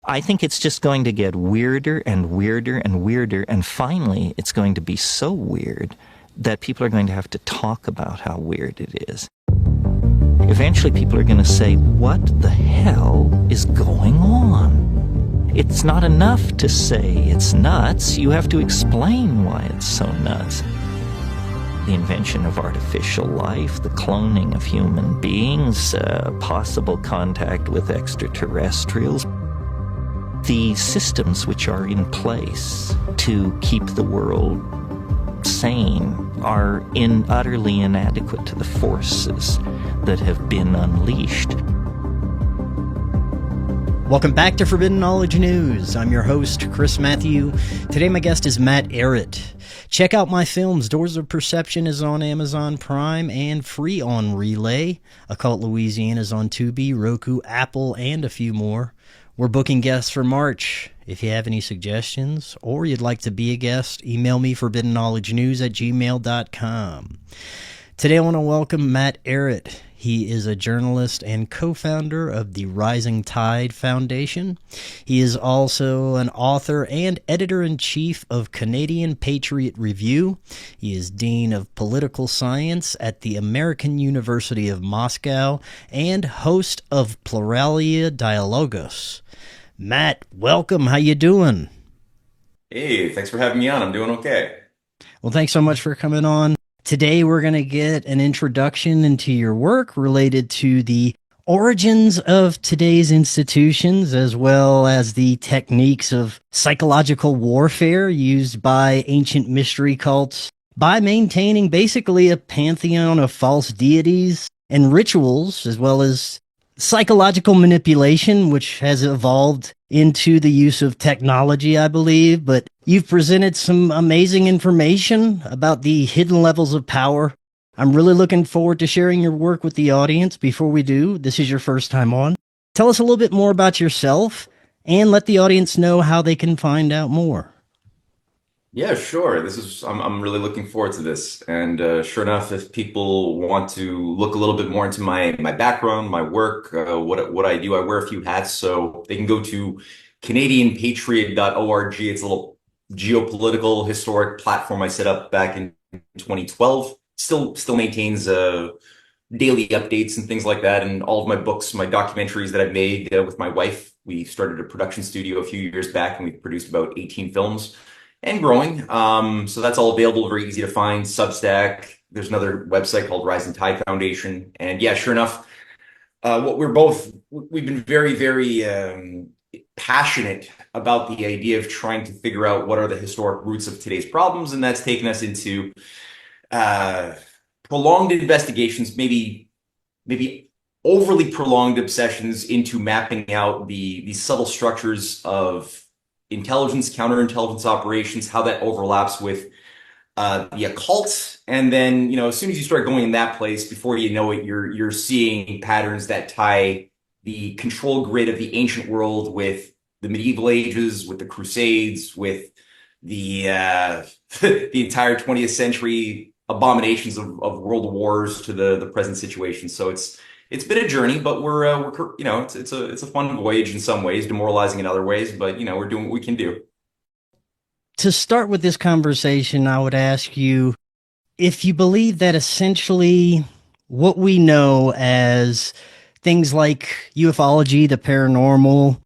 I think it's just going to get weirder and weirder and weirder, and finally it's going to be so weird that people are going to have to talk about how weird it is. Eventually people are going to say, what the hell is going on? It's not enough to say it's nuts. You have to explain why it's so nuts. The invention of artificial life, the cloning of human beings, possible contact with extraterrestrials, the systems which are in place to keep the world sane are utterly inadequate to the forces that have been unleashed. Welcome back to Forbidden Knowledge News. I'm your host, Chris Matthew. Today my guest is Matt Ehret. Check out my films. Doors of Perception is on Amazon Prime and free on Relay. Occult Louisiana is on Tubi, Roku, Apple, and a few more. We're booking guests for March. If you have any suggestions or you'd like to be a guest, email me forbiddenknowledgenews@gmail.com. Today I want to welcome Matt Ehret. He is a journalist and co-founder of the Rising Tide Foundation. He is also an author and editor-in-chief of Canadian Patriot Review. He is Dean of Political Science at the American University of Moscow and host of Pluralia Dialogos. Matt, welcome. How you doing? Hey, thanks for having me on. I'm doing okay. Well, thanks so much for coming on. Today, we're going to get an introduction into your work related to the origins of today's institutions, as well as the techniques of psychological warfare used by ancient mystery cults by maintaining basically a pantheon of false deities and rituals, as well as psychological manipulation, which has evolved into the use of technology, I believe. But you've presented some amazing information about the hidden levels of power. I'm really looking forward to sharing your work with the audience. Before we do, this is your first time on. Tell us a little bit more about yourself and let the audience know how they can find out more. Yeah, sure. I'm really looking forward to this. And sure enough, if people want to look a little bit more into my background, my work, what I do, I wear a few hats. So they can go to CanadianPatriot.org. It's a little geopolitical historic platform I set up back in 2012. Still maintains daily updates and things like that. And all of my books, my documentaries that I've made with my wife. We started a production studio a few years back, and we've produced about 18 films. And growing. So that's all available, very easy to find. Substack. There's another website called Rising Tide Foundation. And yeah, sure enough, we've been very, very passionate about the idea of trying to figure out what are the historic roots of today's problems. And that's taken us into prolonged investigations, maybe overly prolonged obsessions into mapping out the subtle structures of intelligence, counterintelligence operations, how that overlaps with the occult. And then, as soon as you start going in that place, before you know it, you're seeing patterns that tie the control grid of the ancient world with the medieval ages, with the Crusades, with the the entire 20th century abominations of world wars to the present situation. So it's been a journey, but we're it's a fun voyage in some ways, demoralizing in other ways, but we're doing what we can do. To start with this conversation, I would ask you if you believe that essentially what we know as things like ufology, the paranormal,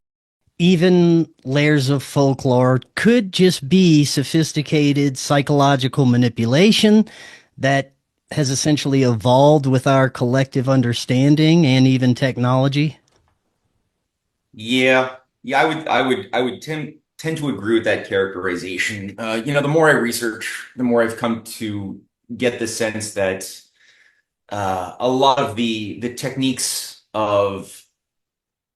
even layers of folklore could just be sophisticated psychological manipulation that has essentially evolved with our collective understanding and even technology? Yeah, I would tend to agree with that characterization. The more I research, the more I've come to get the sense that a lot of the techniques of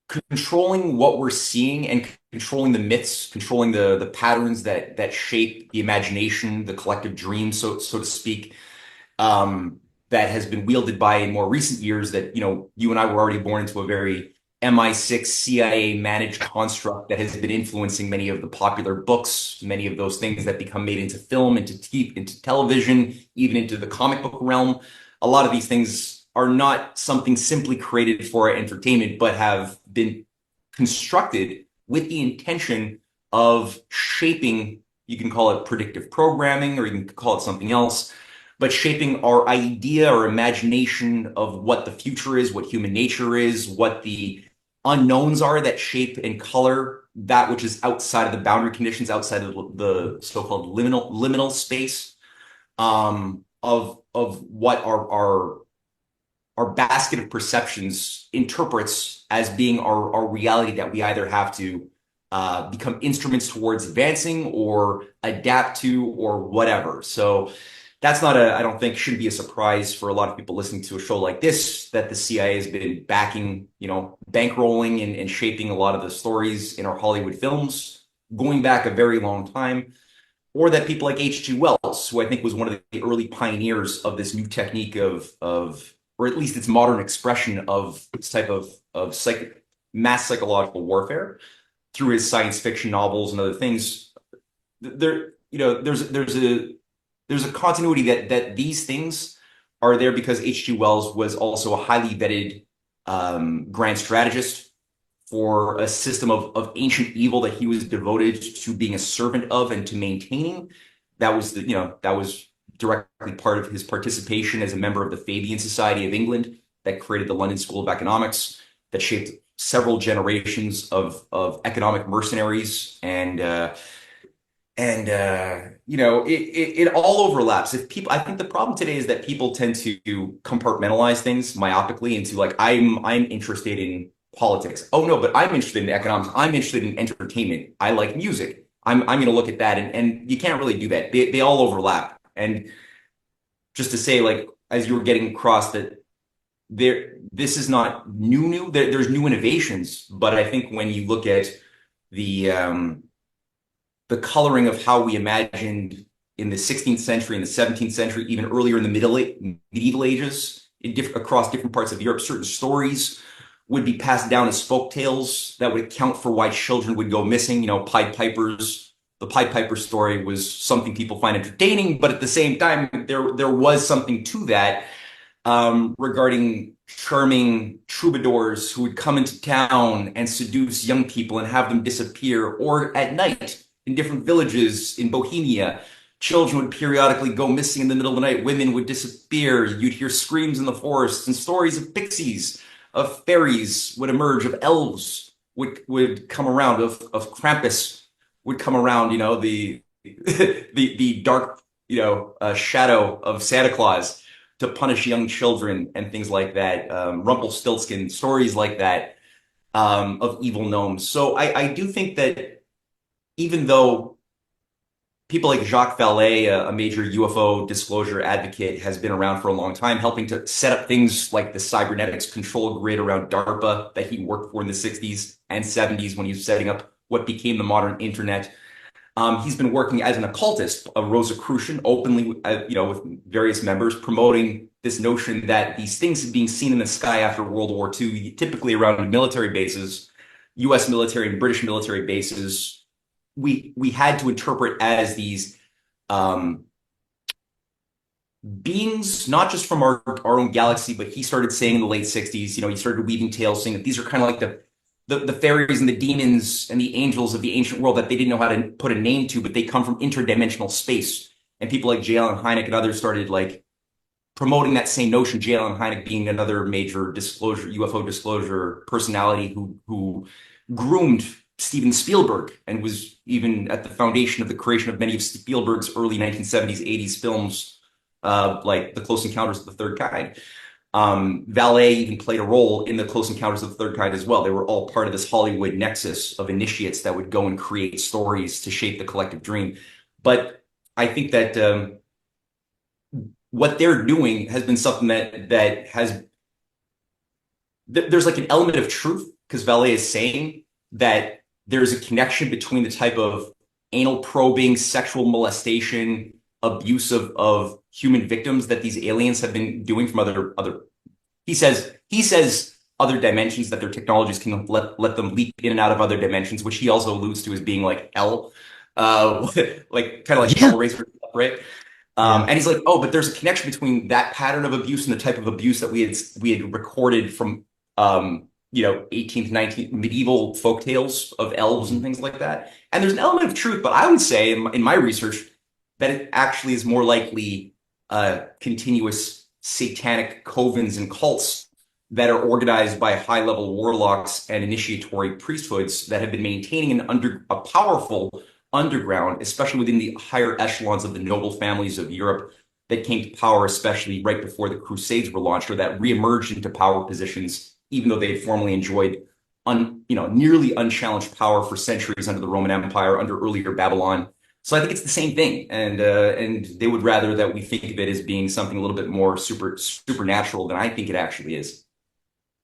controlling what we're seeing and controlling the myths, controlling the patterns that shape the imagination, the collective dream, so to speak, that has been wielded by in more recent years that, you and I were already born into a very MI6 CIA managed construct that has been influencing many of the popular books, many of those things that become made into film, into television, even into the comic book realm. A lot of these things are not something simply created for entertainment, but have been constructed with the intention of shaping, you can call it predictive programming or you can call it something else, but shaping our idea or imagination of what the future is, what human nature is, what the unknowns are that shape and color that which is outside of the boundary conditions, outside of the so-called liminal space of what our basket of perceptions interprets as being our reality that we either have to become instruments towards advancing or adapt to or whatever. So that's not I don't think shouldn't be a surprise for a lot of people listening to a show like this, that the CIA has been backing, bankrolling and shaping a lot of the stories in our Hollywood films going back a very long time, or that people like H.G. Wells, who I think was one of the early pioneers of this new technique or at least its modern expression of this type of mass psychological warfare through his science fiction novels and other things. There's a continuity that these things are there because H.G. Wells was also a highly vetted grand strategist for a system of ancient evil that he was devoted to being a servant of and to maintaining. That was that was directly part of his participation as a member of the Fabian Society of England that created the London School of Economics, that shaped several generations of economic mercenaries it all overlaps. I think the problem today is that people tend to compartmentalize things myopically into like, I'm interested in politics. Oh no, but I'm interested in economics. I'm interested in entertainment. I like music. I'm going to look at that, and you can't really do that. They all overlap. And just to say, like, as you were getting across that this is not new. There's new innovations, but I think when you look at the coloring of how we imagined in the 16th century, in the 17th century, even earlier in the medieval ages, across different parts of Europe, certain stories would be passed down as folk tales that would account for why children would go missing. Pied Pipers. The Pied Piper story was something people find entertaining, but at the same time, there was something to that regarding charming troubadours who would come into town and seduce young people and have them disappear, or at night in different villages in Bohemia, children would periodically go missing in the middle of the night. Women would disappear. You'd hear screams in the forests, and stories of pixies, of fairies would emerge, of elves would come around, of Krampus would come around. The dark shadow of Santa Claus to punish young children and things like that. Rumpelstiltskin, stories like that of evil gnomes. So I do think that even though people like Jacques Vallée, a major UFO disclosure advocate, has been around for a long time, helping to set up things like the cybernetics control grid around DARPA that he worked for in the 60s and 70s when he was setting up what became the modern internet. He's been working as an occultist, a Rosicrucian, openly, with various members, promoting this notion that these things being seen in the sky after World War II, typically around military bases, U.S. military and British military bases, we had to interpret as these beings, not just from our own galaxy, but he started saying in the late 60s, he started weaving tales saying that these are kind of like the fairies and the demons and the angels of the ancient world that they didn't know how to put a name to, but they come from interdimensional space. And people like J. Allen Hynek and others started like promoting that same notion. J. Allen Hynek being another major UFO disclosure personality who groomed Steven Spielberg and was even at the foundation of the creation of many of Spielberg's early 1970s, 80s films, like The Close Encounters of the Third Kind. Vallée even played a role in The Close Encounters of the Third Kind as well. They were all part of this Hollywood nexus of initiates that would go and create stories to shape the collective dream. But I think that what they're doing has been something that has... There's like an element of truth, because Vallée is saying that there's a connection between the type of anal probing, sexual molestation, abuse of human victims that these aliens have been doing from other he says other dimensions, that their technologies can let them leap in and out of other dimensions, which he also alludes to as being like hell, like kind of like Hellraiser, right? And he's like, oh, but there's a connection between that pattern of abuse and the type of abuse that we had recorded from 18th, 19th medieval folk tales of elves and things like that. And there's an element of truth, but I would say in my research that it actually is more likely continuous satanic covens and cults that are organized by high-level warlocks and initiatory priesthoods that have been maintaining a powerful underground, especially within the higher echelons of the noble families of Europe that came to power, especially right before the Crusades were launched, or that reemerged into power positions, even though they had formerly enjoyed nearly unchallenged power for centuries under the Roman Empire, under earlier Babylon. So I think it's the same thing, and they would rather that we think of it as being something a little bit more supernatural than I think it actually is.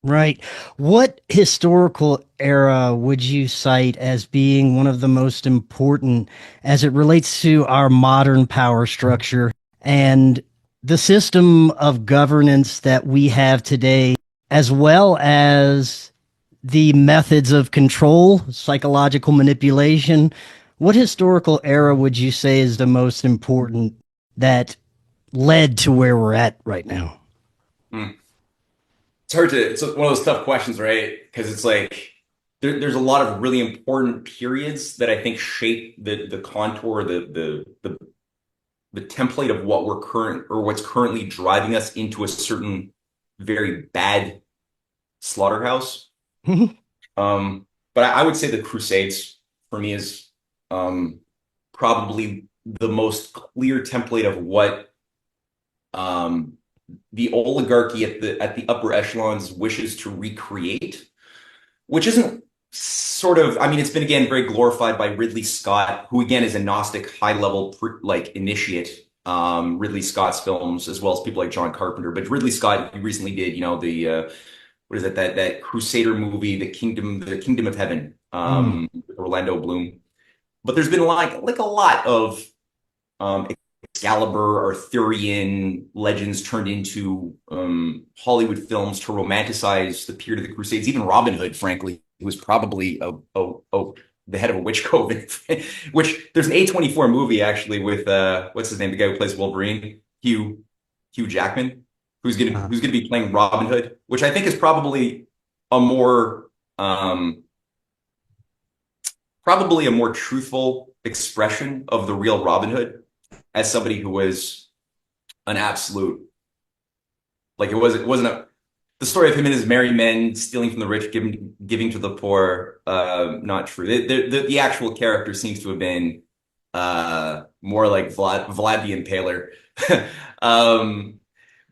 Right. What historical era would you cite as being one of the most important as it relates to our modern power structure and the system of governance that we have today, as well as the methods of control, psychological manipulation? What historical era would you say is the most important that led to where we're at right now? Hmm. It's one of those tough questions, right? Because it's like there's a lot of really important periods that I think shape the contour, the template of what we're current or what's currently driving us into a certain very bad slaughterhouse. But I would say the Crusades for me is probably the most clear template of what the oligarchy at the upper echelons wishes to recreate, which isn't sort of, I mean, it's been again very glorified by Ridley Scott, who again is a Gnostic high level like initiate. Ridley Scott's films, as well as people like John Carpenter. But Ridley Scott, he recently did, the what is it, that Crusader movie, the Kingdom of Heaven, with Orlando Bloom. But there's been like a lot of Excalibur, Arthurian legends turned into Hollywood films to romanticize the period of the Crusades. Even Robin Hood, frankly, was probably the head of a witch coven. Which there's an A24 movie actually with what's his name, the guy who plays Wolverine, Hugh Jackman, who's gonna be playing Robin Hood, which I think is probably a more probably a more truthful expression of the real Robin Hood as somebody who was an absolute, like it wasn't the story of him and his merry men stealing from the rich, giving to the poor. Not true. The actual character seems to have been more like Vlad the Impaler.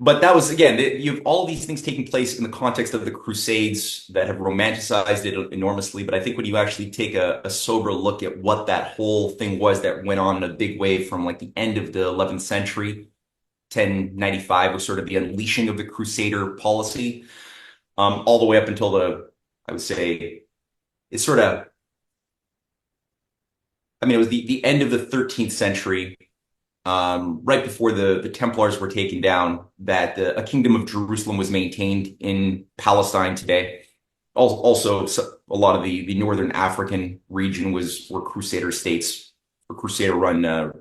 But that was, again, you have all these things taking place in the context of the Crusades that have romanticized it enormously. But I think when you actually take a sober look at what that whole thing was that went on in a big way from like the end of the 11th century, 1095 was sort of the unleashing of the Crusader policy, all the way up until I would say, it's sort of, I mean, it was the end of the 13th century, right before the Templars were taken down, that a kingdom of Jerusalem was maintained in Palestine today. Also, a lot of the northern African region were Crusader states or Crusader-run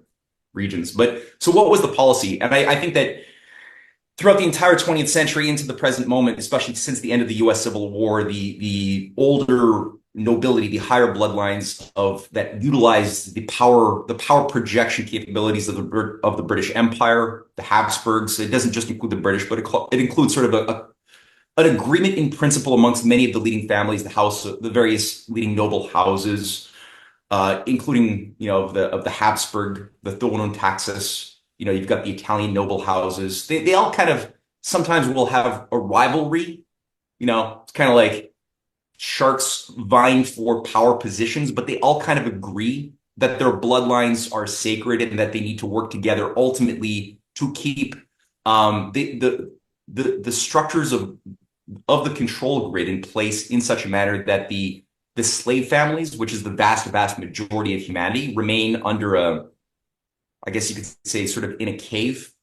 regions. But so what was the policy? And I think that throughout the entire 20th century into the present moment, especially since the end of the U.S. Civil War, the older nobility, the higher bloodlines that utilized the power projection capabilities of the British Empire, the Habsburgs. It doesn't just include the British, but it includes sort of an agreement in principle amongst many of the leading families, the various leading noble houses, including of the Habsburg, the Throne and Taxis. You've got the Italian noble houses. They all kind of sometimes will have a rivalry. It's kind of like sharks vying for power positions, but they all kind of agree that their bloodlines are sacred and that they need to work together ultimately to keep the structures of the control grid in place in such a manner that the slave families, which is the vast majority of humanity, remain under I guess you could say, sort of in a cave.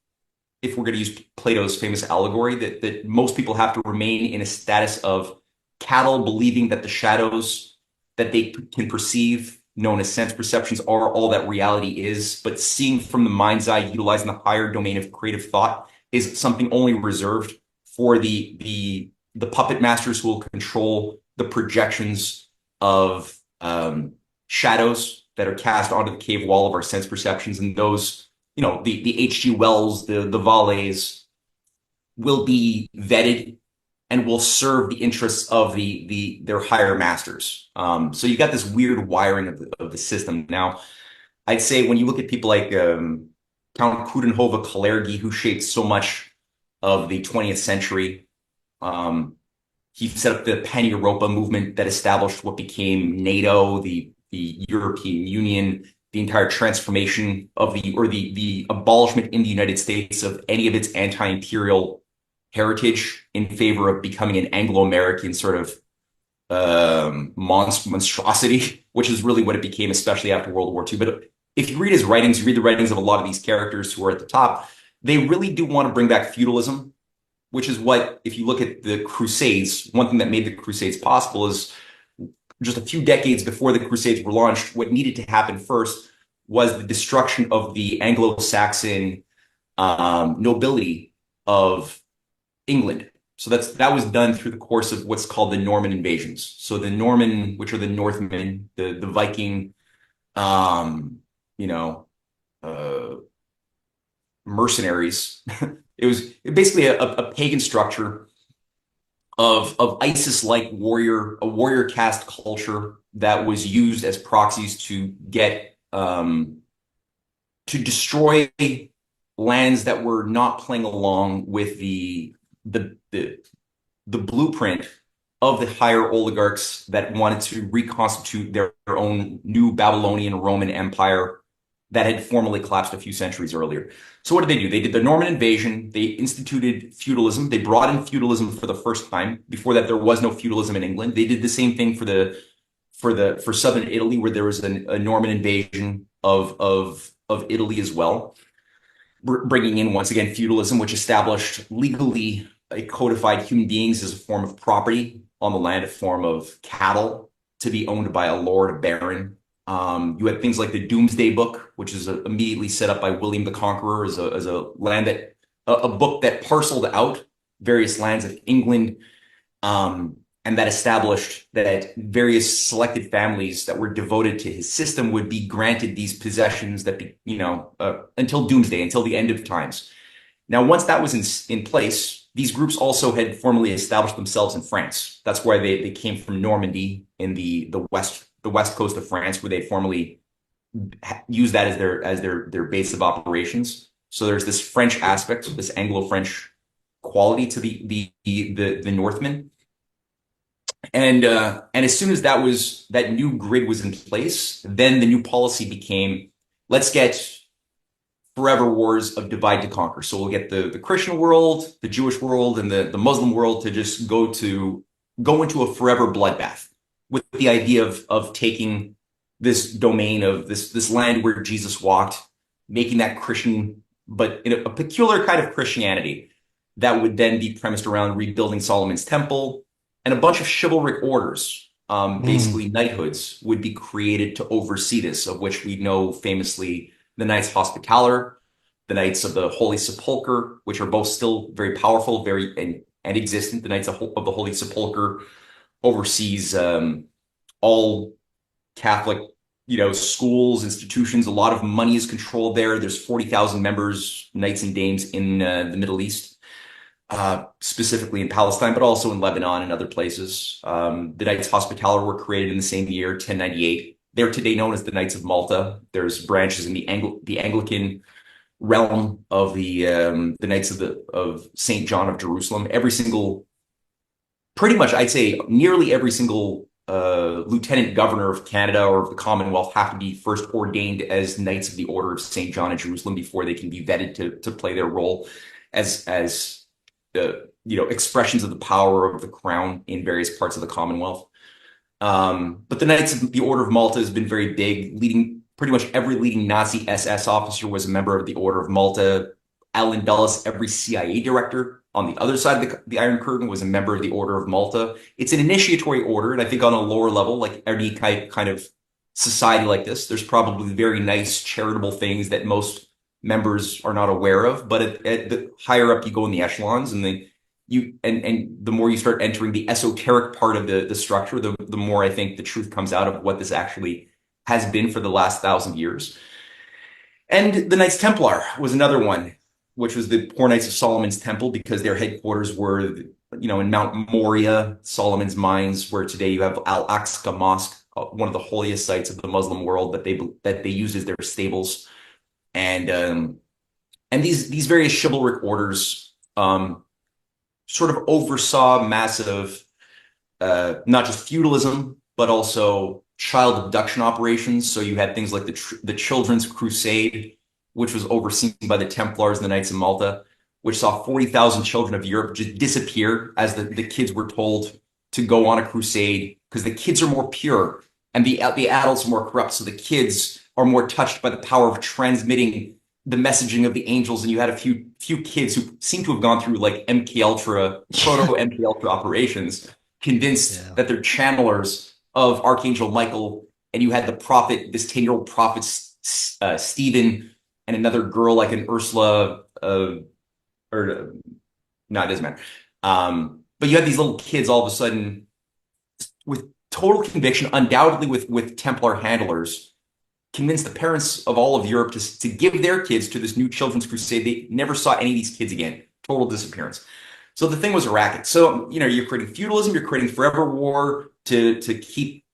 If we're going to use Plato's famous allegory, that most people have to remain in a status of cattle, believing that the shadows that they can perceive, known as sense perceptions, are all that reality is, but seeing from the mind's eye, utilizing the higher domain of creative thought, is something only reserved for the the puppet masters who will control the projections of shadows that are cast onto the cave wall of our sense perceptions, and those, the H.G. Wells, the Valets will be vetted and will serve the interests of their higher masters. So you got this weird wiring of the system. Now, I'd say when you look at people like Count Coudenhove Kalergi, who shaped so much of the 20th century, he set up the Pan-Europa movement that established what became NATO, the European Union, the entire transformation of the abolishment in the United States of any of its anti-imperial heritage in favor of becoming an Anglo-American sort of monstrosity, which is really what it became, especially after World War II. But if you read his writings, you read the writings of a lot of these characters who are at the top, they really do want to bring back feudalism, which is what, if you look at the Crusades, one thing that made the Crusades possible is just a few decades before the Crusades were launched, what needed to happen first was the destruction of the Anglo-Saxon nobility of England. So that was done through the course of what's called the Norman invasions. So the Norman, which are the Northmen, the Viking, you know, mercenaries. It was basically a pagan structure of ISIS-like a warrior caste culture that was used as proxies to get to destroy lands that were not playing along with the blueprint of the higher oligarchs that wanted to reconstitute their own new Babylonian Roman Empire that had formally collapsed a few centuries earlier. So what did they do? They did the Norman invasion. They instituted feudalism. They brought in feudalism for the first time. Before that, there was no feudalism in England. They did the same thing for southern Italy, where there was a Norman invasion of Italy as well, bringing in once again feudalism, which established legally codified human beings as a form of property on the land, a form of cattle to be owned by a lord, a baron. You had things like the Doomsday Book, which is immediately set up by William the Conqueror as a book that parceled out various lands of England, and that established that various selected families that were devoted to his system would be granted these possessions that until Doomsday, until the end of times. Now, once that was in place, these groups also had formally established themselves in France. That's why they came from Normandy in the west coast of France, where they formally used that as their base of operations. So there's this French aspect, this Anglo-French quality to the Northmen. And as soon as that new grid was in place, then the new policy became, let's get forever wars of divide to conquer. So we'll get the Christian world, the Jewish world, and the Muslim world to just go into a forever bloodbath, with the idea of taking this domain of this land where Jesus walked, making that Christian, but in a peculiar kind of Christianity that would then be premised around rebuilding Solomon's temple, and a bunch of chivalric orders, basically knighthoods, would be created to oversee this, of which we know famously the Knights Hospitaller, the Knights of the Holy Sepulchre, which are both still very powerful, and existent. The Knights of the Holy Sepulchre oversees all Catholic, schools, institutions. A lot of money is controlled there. There's 40,000 members, knights and dames in the Middle East, specifically in Palestine, but also in Lebanon and other places. The Knights Hospitaller were created in the same year, 1098. They're today known as the Knights of Malta. There's branches in the Anglican realm of the Knights of Saint John of Jerusalem. Pretty much, I'd say nearly every single lieutenant governor of Canada or of the Commonwealth have to be first ordained as Knights of the Order of Saint John of Jerusalem before they can be vetted to play their role as expressions of the power of the crown in various parts of the Commonwealth. But the Knights of the Order of Malta has been very big. Pretty much every leading Nazi SS officer was a member of the Order of Malta. Alan Dulles, every CIA director on the other side of the Iron Curtain, was a member of the Order of Malta. It's an initiatory order, and I think on a lower level, like any kind of society like this, there's probably very nice charitable things that most members are not aware of. But at the higher up you go in the echelons, and and the more you start entering the esoteric part of the structure, the more I think the truth comes out of what this actually has been for the last 1,000 years. And the Knights Templar was another one, which was the poor Knights of Solomon's Temple, because their headquarters were, in Mount Moriah, Solomon's Mines, where today you have Al-Aqsa Mosque, one of the holiest sites of the Muslim world that they use as their stables, and these various chivalric orders sort of oversaw massive, not just feudalism, but also child abduction operations. So you had things like the Children's Crusade, which was overseen by the Templars and the Knights of Malta, which saw 40,000 children of Europe just disappear as the kids were told to go on a crusade, because the kids are more pure and the adults are more corrupt. So the kids are more touched by the power of transmitting the messaging of the angels. And you had a few kids who seem to have gone through like MK Ultra, proto MK Ultra operations, convinced that they're channelers of Archangel Michael. And you had the prophet, this 10-year-old prophet, Stephen, and another girl like an Ursula, no, it doesn't matter. But you had these little kids all of a sudden with total conviction, undoubtedly with Templar handlers, convinced the parents of all of Europe to give their kids to this new children's crusade. They never saw any of these kids again. Total disappearance. So the thing was a racket. So, you're creating feudalism, you're creating forever war to keep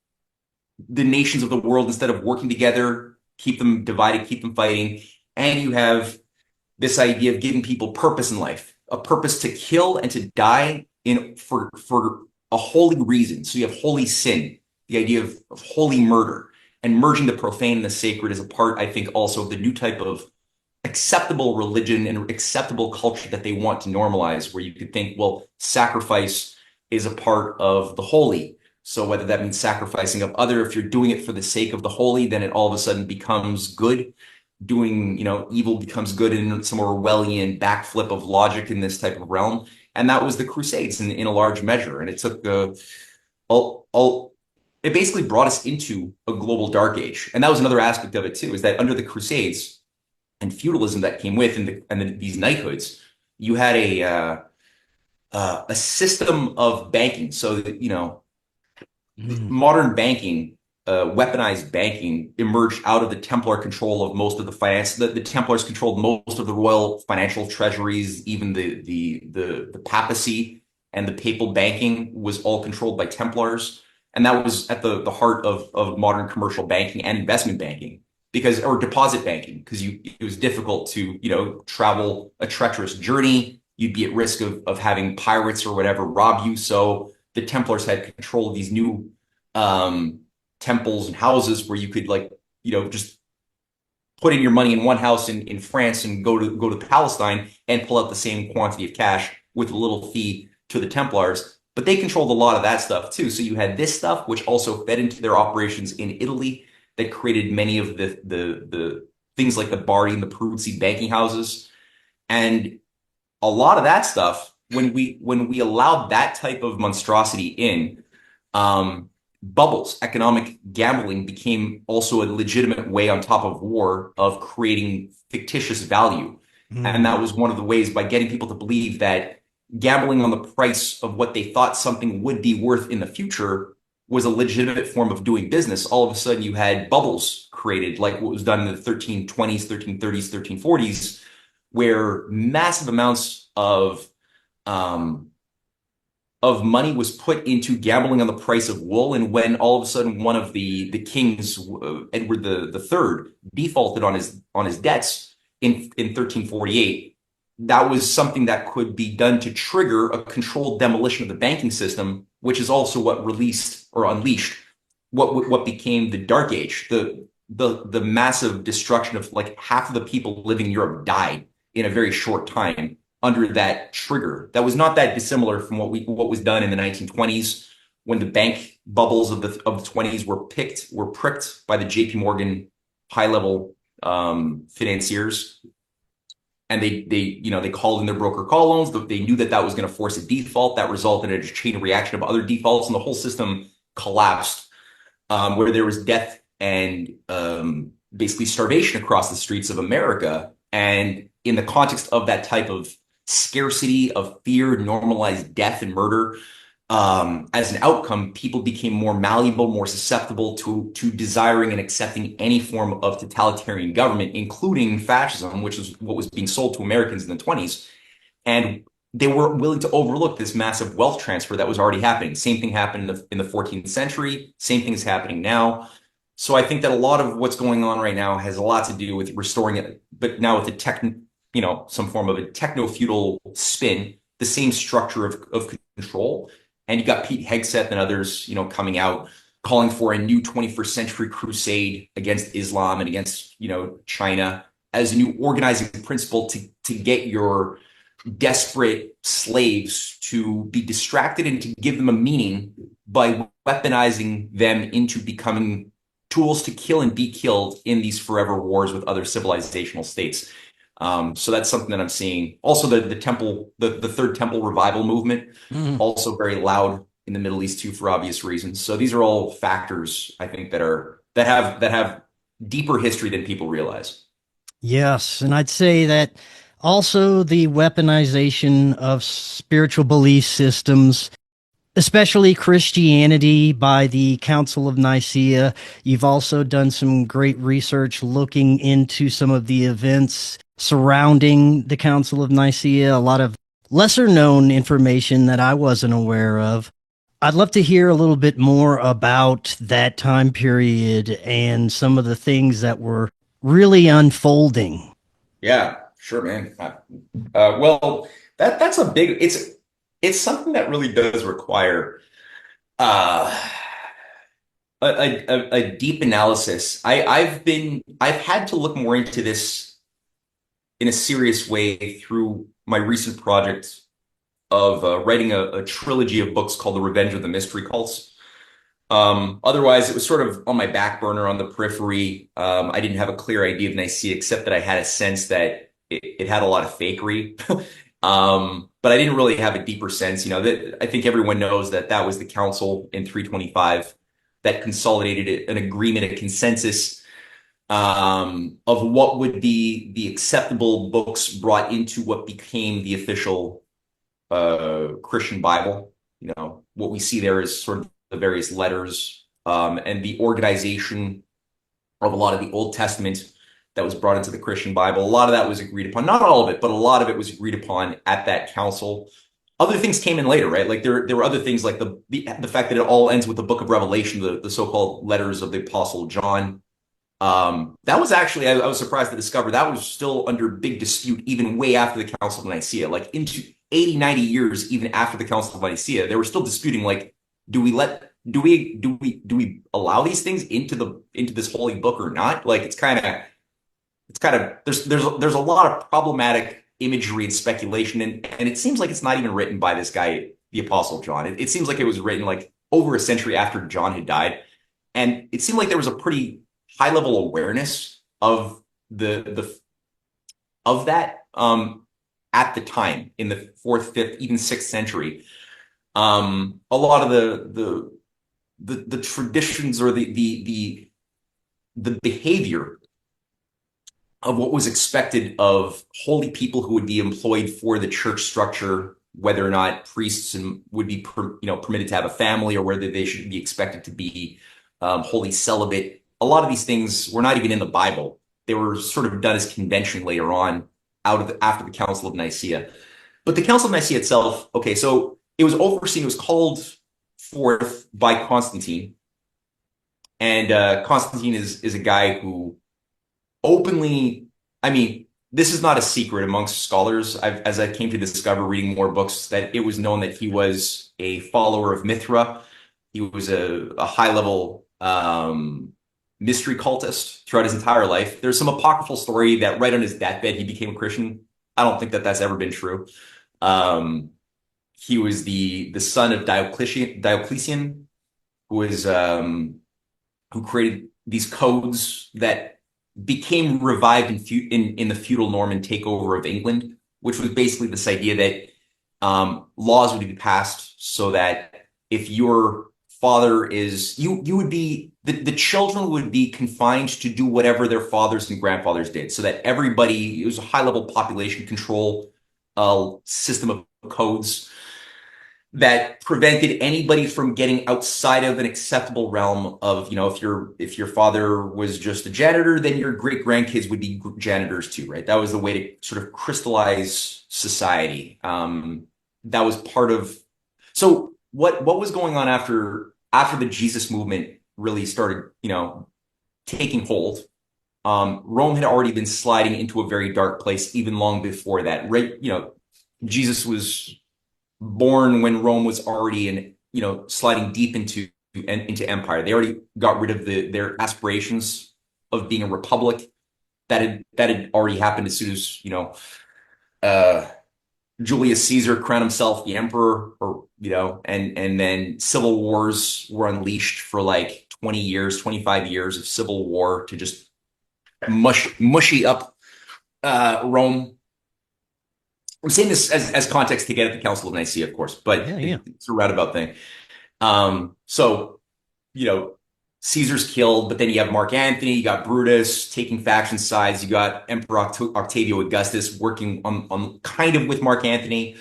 the nations of the world, instead of working together, keep them divided, keep them fighting. And you have this idea of giving people purpose in life, a purpose to kill and to die for a holy reason. So you have holy sin, the idea of holy murder, and merging the profane and the sacred is a part, I think, also of the new type of acceptable religion and acceptable culture that they want to normalize, where you could think, well, sacrifice is a part of the holy. So whether that means sacrificing of other, if you're doing it for the sake of the holy, then it all of a sudden becomes good. Doing, evil becomes good in some Orwellian backflip of logic in this type of realm. And that was the Crusades in a large measure. And it took it basically brought us into a global dark age. And that was another aspect of it too, is that under the Crusades and feudalism that came with these knighthoods, you had a system of banking. So that, modern banking, weaponized banking, emerged out of the Templar control of most of the finance. The Templars controlled most of the royal financial treasuries, even the papacy and the papal banking was all controlled by Templars. And that was at the heart of modern commercial banking and investment banking, or deposit banking, because it was difficult to, travel a treacherous journey. You'd be at risk of having pirates or whatever rob you. So the Templars had control of these new temples and houses where you could just put in your money in one house in France and go to Palestine and pull out the same quantity of cash with a little fee to the Templars. But they controlled a lot of that stuff too. So you had this stuff, which also fed into their operations in Italy, that created many of the things like the Bardi and the Peruzzi banking houses. And a lot of that stuff, when we allowed that type of monstrosity in, bubbles, economic gambling became also a legitimate way on top of war of creating fictitious value. And that was one of the ways, by getting people to believe that gambling on the price of what they thought something would be worth in the future was a legitimate form of doing business. All of a sudden you had bubbles created, like what was done in the 1320s, 1330s, 1340s, where massive amounts of money was put into gambling on the price of wool. And when all of a sudden one of the kings, Edward the Third, defaulted on his debts in 1348, that was something that could be done to trigger a controlled demolition of the banking system, which is also what released or unleashed what became the Dark Age. The massive destruction of like half of the people living in Europe died in a very short time under that trigger. That was not that dissimilar from what was done in the 1920s, when the bank bubbles of the 20s were pricked by the JP Morgan high-level financiers. And they called in their broker call loans. They knew that was going to force a default. That resulted in a chain reaction of other defaults, and the whole system collapsed, where there was death and basically starvation across the streets of America. And in the context of that type of scarcity, of fear, normalized death and murder. As an outcome, people became more malleable, more susceptible to desiring and accepting any form of totalitarian government, including fascism, which is what was being sold to Americans in the 20s. And they were willing to overlook this massive wealth transfer that was already happening. Same thing happened in the 14th century. Same thing is happening now. So I think that a lot of what's going on right now has a lot to do with restoring it, but now with some form of a techno-feudal spin, the same structure of control. And you got Pete Hegseth and others, coming out calling for a new 21st century crusade against Islam and against, China as a new organizing principle to get your desperate slaves to be distracted and to give them a meaning by weaponizing them into becoming tools to kill and be killed in these forever wars with other civilizational states. So that's something that I'm seeing. Also, the Third Temple revival movement, also very loud in the Middle East too, for obvious reasons. So these are all factors I think that have deeper history than people realize. Yes, and I'd say that also the weaponization of spiritual belief systems, especially Christianity, by the Council of Nicaea. You've also done some great research looking into some of the events surrounding the Council of Nicaea, a lot of lesser known information that I wasn't aware of. I'd love to hear a little bit more about that time period and some of the things that were really unfolding. Yeah, sure, man. Well, that's a big. It's something that really does require uh, a deep analysis. I've had to look more into this in a serious way through my recent project of writing a trilogy of books called The Revenge of the Mystery Cults. Otherwise, it was sort of on my back burner, on the periphery. I didn't have a clear idea of Nicaea, except that I had a sense that it had a lot of fakery. But I didn't really have a deeper sense. That I think everyone knows that was the council in 325 that consolidated an agreement, a consensus of what would be the acceptable books brought into what became the official Christian Bible. What we see there is sort of the various letters and the organization of a lot of the Old Testament that was brought into the Christian Bible. A lot of that was agreed upon. Not all of it, but a lot of it was agreed upon at that council. Other things came in later, right? Like there were other things like the fact that it all ends with the book of Revelation, the so-called letters of the Apostle John. That was actually, I was surprised to discover that was still under big dispute even way after the Council of Nicaea, like into 80, 90 years, even after the Council of Nicaea, they were still disputing, like, do we allow these things into this holy book or not? Like, it's kind of, there's a lot of problematic imagery and speculation. And it seems like it's not even written by this guy, the Apostle John. It seems like it was written like over a century after John had died. And it seemed like there was a pretty high level awareness of of that at the time in the fourth, fifth, even sixth century. A lot of the traditions or the behavior of what was expected of holy people who would be employed for the church structure, whether or not priests would be permitted to have a family, or whether they should be expected to be wholly celibate. A lot of these things were not even in the Bible. They were sort of done as convention later on after the Council of Nicaea. But the Council of Nicaea itself, okay, so it was overseen, it was called forth by Constantine. And Constantine is a guy who openly, I mean, this is not a secret amongst scholars. As I came to discover reading more books, that it was known that he was a follower of Mithra. He was a high-level mystery cultist throughout his entire life. There's some apocryphal story that right on his deathbed, he became a Christian. I don't think that that's ever been true. He was the son of Diocletian, who created these codes that became revived in the feudal Norman takeover of England, which was basically this idea that laws would be passed so that if your father is, you would be, the children would be confined to do whatever their fathers and grandfathers did, so that everybody, it was a high level population control. system of codes that prevented anybody from getting outside of an acceptable realm of, if your father was just a janitor, then your great grandkids would be janitors too, right? That was the way to sort of crystallize society. That was part of. So what was going on after the Jesus movement really started, taking hold? Rome had already been sliding into a very dark place even long before that, right? Jesus was born when Rome was already sliding deep into empire. They already got rid of their aspirations of being a republic. That had already happened as soon as uh, Julius Caesar crowned himself the emperor, or and then civil wars were unleashed for like 20 years, 25 years of civil war to just mushy up Rome. I'm saying this as context to get at the Council of Nicaea, of course, but Yeah. it's a roundabout thing. So, you know, Caesar's killed, but then you have Mark Antony, you got Brutus taking faction sides, you got Emperor Octavio Augustus working on kind of with Mark Antony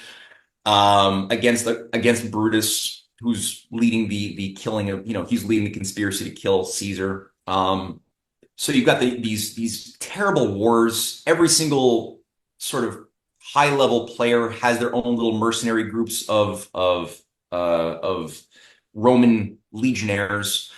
against Brutus, who's leading the killing of, he's leading the conspiracy to kill Caesar. So you've got these terrible wars. Every single sort of high level player has their own little mercenary groups of Roman legionnaires.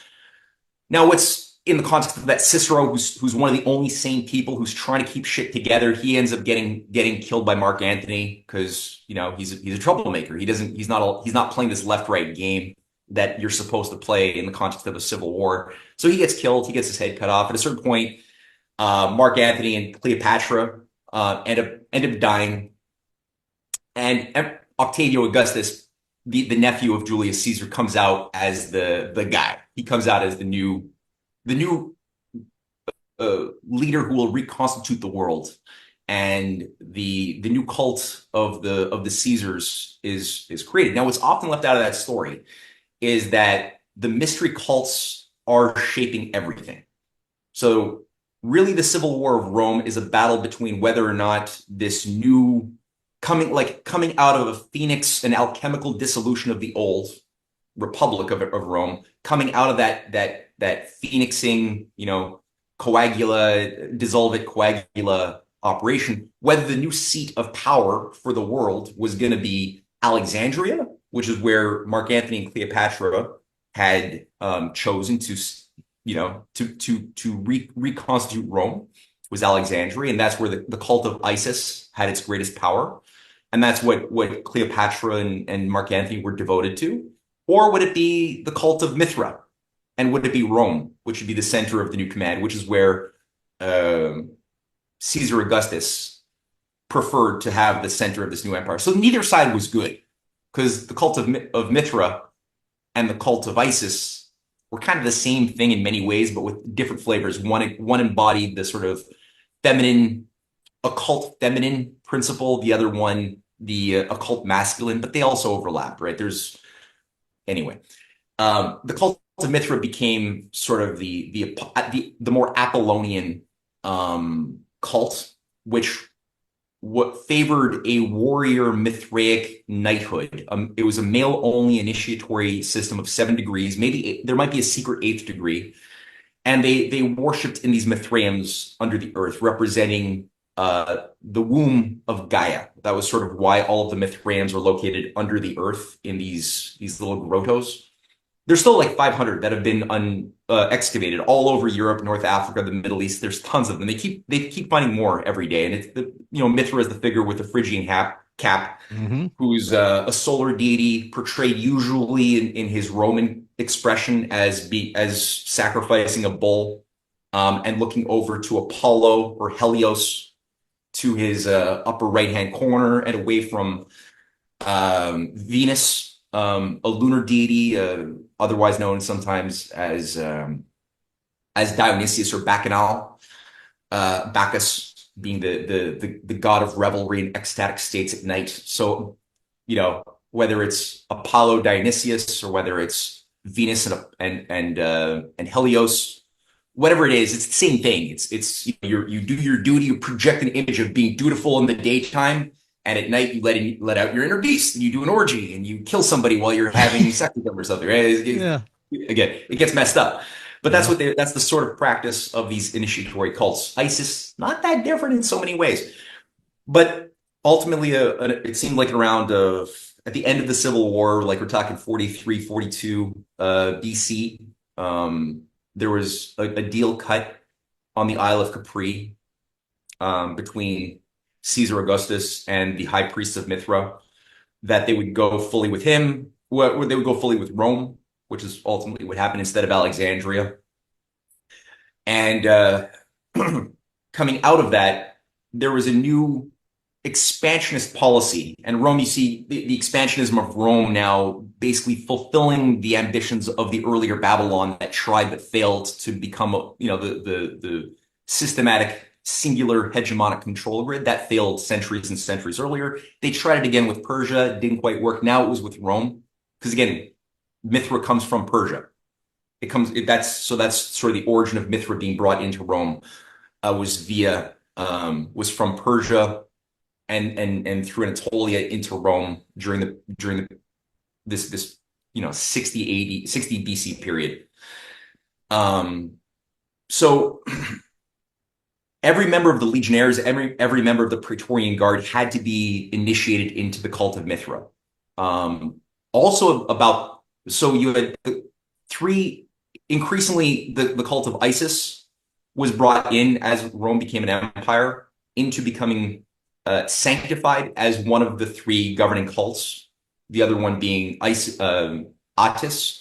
Now, what's in the context of that, Cicero, who's one of the only sane people who's trying to keep shit together, he ends up getting killed by Mark Antony because he's a troublemaker. He's not playing this left right game that you're supposed to play in the context of a civil war. So he gets killed. He gets his head cut off. At a certain point, Mark Antony and Cleopatra end up dying, and Octavio Augustus, the nephew of Julius Caesar, comes out as the guy. He comes out as the new leader who will reconstitute the world, and the new cult of the Caesars is created. Now, what's often left out of that story is that the mystery cults are shaping everything. So really, the Civil War of Rome is a battle between whether or not this new coming out of a phoenix, an alchemical dissolution of the old republic of Rome, coming out of that phoenixing, dissolve it coagula operation, whether the new seat of power for the world was going to be Alexandria, which is where Mark Antony and Cleopatra had chosen to reconstitute Rome, was Alexandria, and that's where the cult of Isis had its greatest power, and that's what Cleopatra and Mark Antony were devoted to. Or would it be the cult of Mithra, and would it be Rome, which would be the center of the new command, which is where Caesar Augustus preferred to have the center of this new empire? So neither side was good, because the cult of Mithra and the cult of Isis were kind of the same thing in many ways, but with different flavors. One embodied the sort of occult feminine principle, the other one the occult masculine, but they also overlap, right? Anyway. The cult of Mithra became sort of the more Apollonian cult, which favored a warrior Mithraic knighthood. It was a male-only initiatory system of 7 degrees. Maybe there might be a secret 8th degree. And they worshipped in these Mithraims under the earth, representing the womb of Gaia. That was sort of why all of the Mithraims are located under the earth in these little grottos. There's still like 500 that have been excavated all over Europe, North Africa, the Middle East. There's tons of them. They keep finding more every day. And it's Mithra is the figure with the Phrygian cap, who's a solar deity portrayed usually in his Roman expression as sacrificing a bull and looking over to Apollo or Helios to his upper right-hand corner and away from Venus, a lunar deity, otherwise known sometimes as Dionysius or Bacchanal, Bacchus being the god of revelry and ecstatic states at night. So, whether it's Apollo, Dionysius, or whether it's Venus and Helios, whatever it is, it's the same thing. It's you do your duty, you project an image of being dutiful in the daytime, And at night, you let out your inner beast, and you do an orgy, and you kill somebody while you're having sex with them or something. Right? Yeah. Again, it gets messed up. But Yeah. that's the sort of practice of these initiatory cults. ISIS, not that different in so many ways. But ultimately, it seemed like around at the end of the Civil War, like we're talking 43, 42 BC, there was a deal cut on the Isle of Capri between Caesar Augustus and the high priest of Mithra that they would go fully with him, or they would go fully with Rome, which is ultimately what happened instead of Alexandria. And coming out of that, there was a new expansionist policy. And Rome, you see the expansionism of Rome now basically fulfilling the ambitions of the earlier Babylon that tried but failed to become, the systematic singular hegemonic control grid that failed centuries and centuries earlier. They tried it again with Persia, didn't quite work. Now it was with Rome, because again, Mithra comes from Persia. That's sort of the origin of Mithra being brought into Rome, was from Persia and through Anatolia into Rome during this 60 BC period. So every member of the legionnaires, every member of the Praetorian Guard had to be initiated into the cult of Mithra. So you had three, increasingly the cult of Isis was brought in as Rome became an empire into becoming sanctified as one of the three governing cults. The other one being Attis,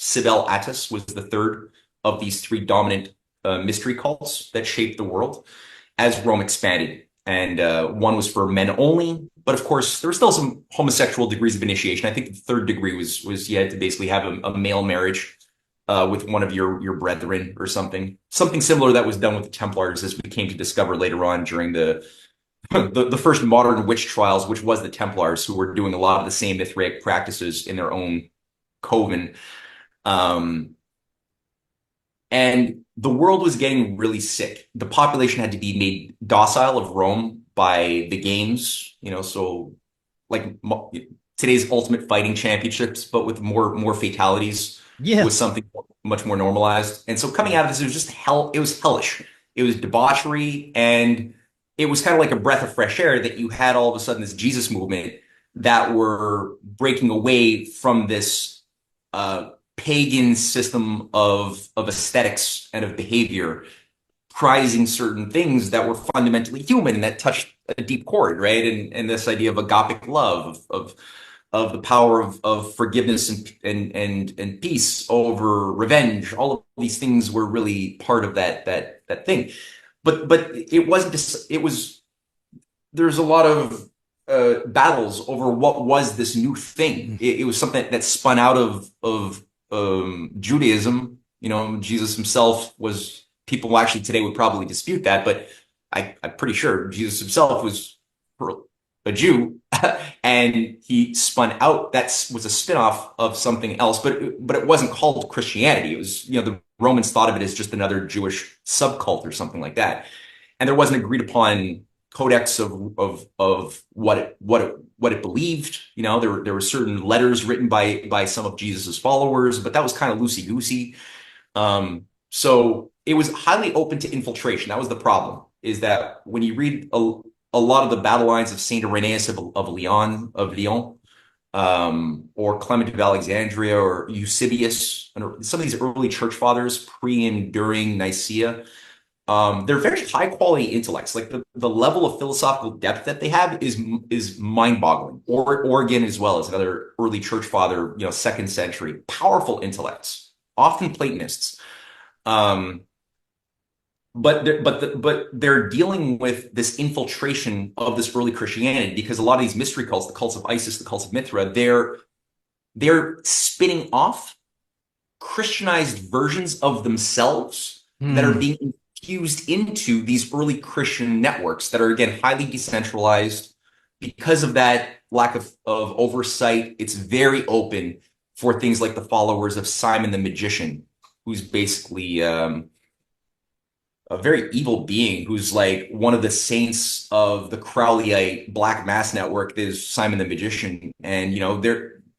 Cybele Attis was the third of these three dominant mystery cults that shaped the world as Rome expanded. And one was for men only, but of course there were still some homosexual degrees of initiation. I think the third degree was you had to basically have a male marriage with one of your brethren or something similar that was done with the Templars, as we came to discover later on during the first modern witch trials, which was the Templars, who were doing a lot of the same Mithraic practices in their own coven. And the world was getting really sick. The population had to be made docile of Rome by the games, so like today's Ultimate Fighting Championships, but with more fatalities, Yeah. was something much more normalized. And so coming out of this, it was just hell. It was hellish. It was debauchery, and it was kind of like a breath of fresh air that you had all of a sudden this Jesus movement that were breaking away from this pagan system of aesthetics and of behavior, prizing certain things that were fundamentally human and that touched a deep chord, right? And this idea of agapic love, of the power of forgiveness and peace over revenge. All of these things were really part of that thing. But it wasn't just, there's a lot of battles over what was this new thing. It was something that spun out of Judaism. Jesus himself was, people actually today would probably dispute that, but I'm pretty sure Jesus himself was a Jew, and he spun out. That was a spin-off of something else, but it wasn't called Christianity. It was, the Romans thought of it as just another Jewish subcult or something like that. And there wasn't agreed upon codex of what it believed. There were certain letters written by some of Jesus's followers, but that was kind of loosey-goosey. So it was highly open to infiltration. That was the problem, is that when you read a lot of the battle lines of Saint Irenaeus of Lyon, or Clement of Alexandria, or Eusebius, and some of these early church fathers pre and during Nicaea, they're very high quality intellects. Like the level of philosophical depth that they have is mind boggling. Origen as well as another early church father, second century, powerful intellects, often Platonists. But they're dealing with this infiltration of this early Christianity, because a lot of these mystery cults, the cults of Isis, the cults of Mithra, they're spinning off Christianized versions of themselves that are being infused into these early Christian networks that are, again, highly decentralized. Because of that lack of oversight, it's very open for things like the followers of Simon the Magician, who's basically a very evil being who's like one of the saints of the Crowleyite Black Mass network. There's Simon the Magician, and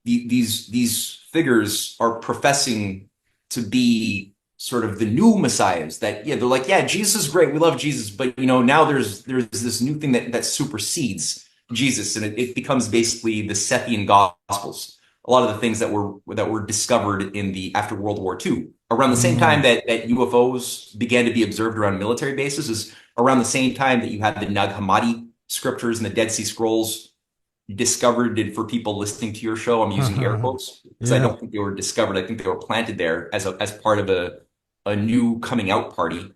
these figures are professing to be sort of the new messiahs. That they're like, yeah, Jesus is great, we love Jesus, but now there's this new thing that supersedes Jesus, and it becomes basically the Sethian Gospels. A lot of the things that were discovered in the after World War II, around the same time that UFOs began to be observed around military bases, is around the same time that you had the Nag Hammadi scriptures and the Dead Sea Scrolls discovered. And for people listening to your show, I'm using air quotes because I Yeah. don't think they were discovered. I think they were planted there as part of a new coming out party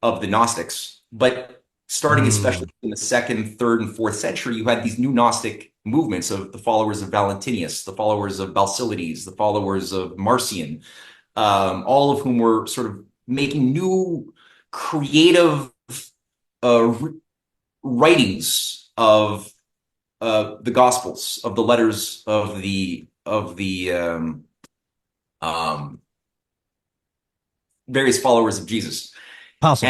of the Gnostics. But starting especially in the second, third, and fourth century, you had these new Gnostic movements of the followers of Valentinius, the followers of Basilides, the followers of Marcion, all of whom were sort of making new creative uh, writings of the Gospels, of the letters of the um, various followers of Jesus. Apostles.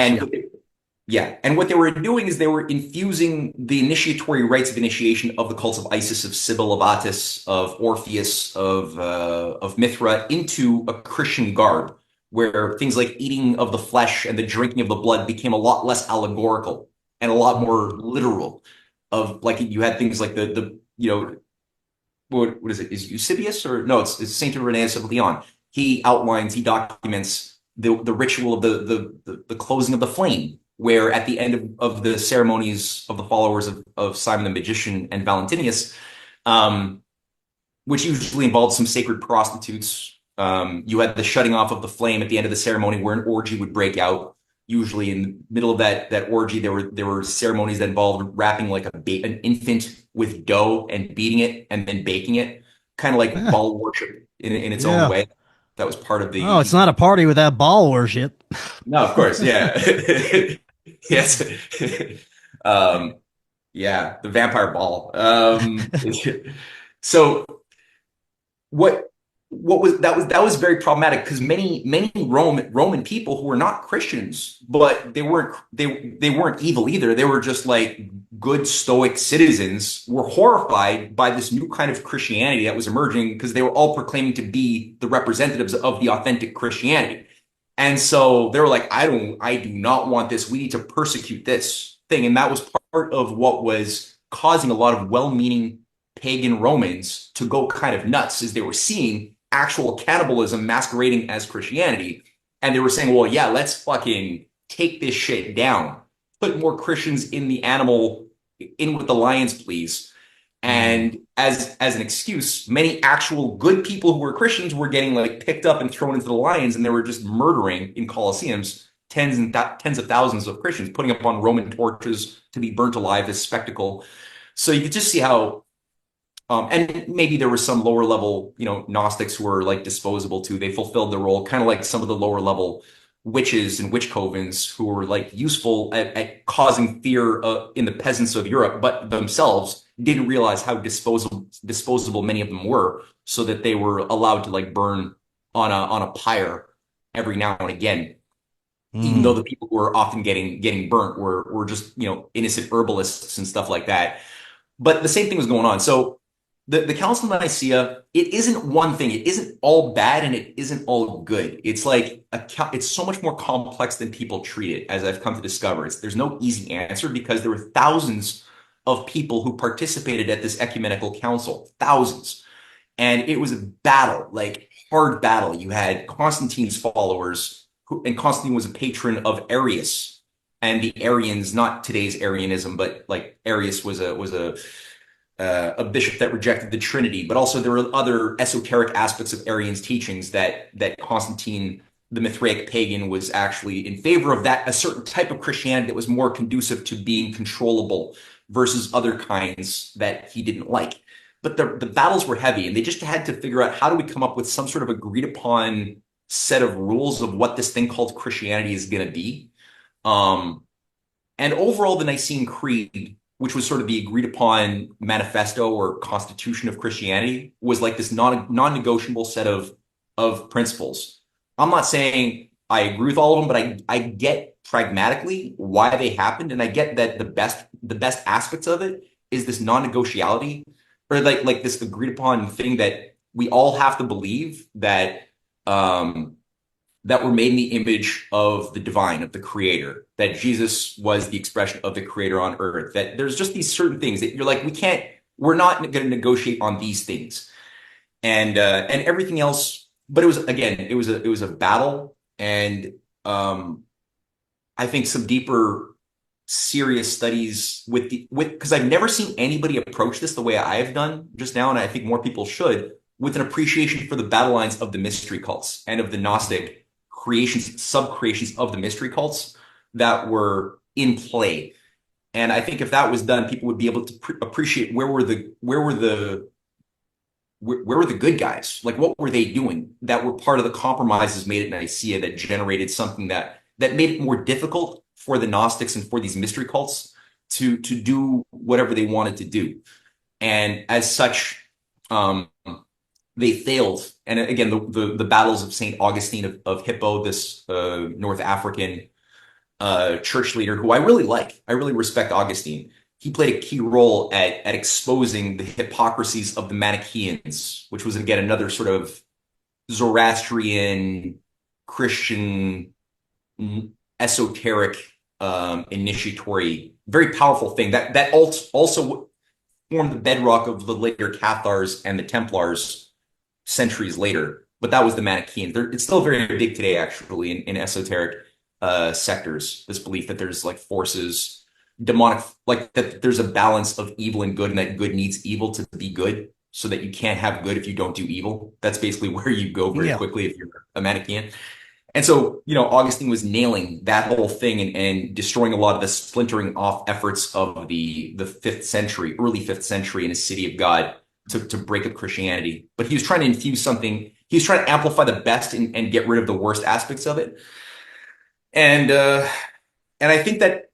Yeah. And and what they were doing is they were infusing the initiatory rites of initiation of the cults of Isis, of Cybele, of Attis, of Orpheus, of Mithra into a Christian garb, where things like eating of the flesh and the drinking of the blood became a lot less allegorical and a lot more literal. Of like you had things like the what is it? Is Eusebius or no? It's Saint Irenaeus of Lyon. He documents the ritual of the closing of the flame, where at the end of the ceremonies of the followers of Simon the Magician and Valentinius, which usually involved some sacred prostitutes, you had the shutting off of the flame at the end of the ceremony where an orgy would break out. Usually in the middle of that orgy, there were ceremonies that involved wrapping like an infant with dough and beating it and then baking it, kind of like Yeah. ball worship in its own Yeah. way. That was part of Oh, the it's not a party without ball worship. no, of course, yeah. Yes. Um, yeah, the vampire ball. So what that was very problematic because many Roman people who were not Christians, but they weren't evil either. They were just like good stoic citizens, were horrified by this new kind of Christianity that was emerging because they were all proclaiming to be the representatives of the authentic Christianity. And so they were like, I do not want this. We need to persecute this thing. And that was part of what was causing a lot of well-meaning pagan Romans to go kind of nuts, as they were seeing actual cannibalism masquerading as Christianity. And they were saying, well, yeah, let's fucking take this shit down. Put more Christians in the animal, in with the lions, please. And as an excuse, many actual good people who were Christians were getting like picked up and thrown into the lions, and they were just murdering in Colosseums tens of thousands of Christians, putting up on Roman torches to be burnt alive, this spectacle. So you could just see how and maybe there were some lower level, Gnostics who were like disposable too. They fulfilled their role, kind of like some of the lower level witches and witch covens who were like useful at causing fear in the peasants of Europe, but themselves didn't realize how disposable many of them were, so that they were allowed to like burn on a pyre every now and again, even though the people who were often getting burnt were just innocent herbalists and stuff like that. But the same thing was going on. So the Council of Nicaea, it isn't one thing. It isn't all bad and it isn't all good. It's like it's so much more complex than people treat it, as I've come to discover. There's no easy answer because there were thousands of people who participated at this ecumenical council, thousands. And it was a battle, like hard battle. You had Constantine's followers, and Constantine was a patron of Arius and the Arians, not today's Arianism, but like Arius was a bishop that rejected the Trinity, but also there were other esoteric aspects of Arian's teachings that Constantine, the Mithraic pagan, was actually in favor of, that a certain type of Christianity that was more conducive to being controllable versus other kinds that he didn't like. But the battles were heavy, and they just had to figure out, how do we come up with some sort of agreed upon set of rules of what this thing called Christianity is going to be. And overall, the Nicene Creed, which was sort of the agreed upon manifesto or constitution of Christianity, was like this non-negotiable set of principles. I'm not saying I agree with all of them, but I get pragmatically why they happened, and I get that the best aspects of it is this non-negotiality, or like this agreed upon thing that we all have to believe um that we're made in the image of the divine, of the creator, that Jesus was the expression of the creator on earth, that there's just these certain things that you're like, we're not going to negotiate on these things. And everything else, but it was, again, it was a battle. And I think some deeper serious studies because I've never seen anybody approach this the way I've done just now, and I think more people should, with an appreciation for the battle lines of the mystery cults and of the Gnostic creations, sub creations of the mystery cults that were in play. And I think if that was done, people would be able to appreciate where were the good guys? Like, what were they doing that were part of the compromises made at Nicaea that generated something that made it more difficult for the Gnostics and for these mystery cults to do whatever they wanted to do. And as such, they failed. And again, the battles of Saint Augustine of Hippo, this North African church leader who I really like. I really respect Augustine. He played a key role at exposing the hypocrisies of the Manichaeans, which was again another sort of Zoroastrian Christian esoteric initiatory, very powerful thing that also formed the bedrock of the later Cathars and the Templars centuries later. But that was the Manichaeans. It's still very big today, actually, in esoteric sectors. This belief that there's like forces, demonic, like that there's a balance of evil and good, and that good needs evil to be good, so that you can't have good if you don't do evil. That's basically where you go very Yeah. quickly if you're a Manichaean. And so, Augustine was nailing that whole thing and destroying a lot of the splintering off efforts of the fifth century, early fifth century in a city of God to break up Christianity. But he was trying to infuse something, he was trying to amplify the best and get rid of the worst aspects of it. And and I think that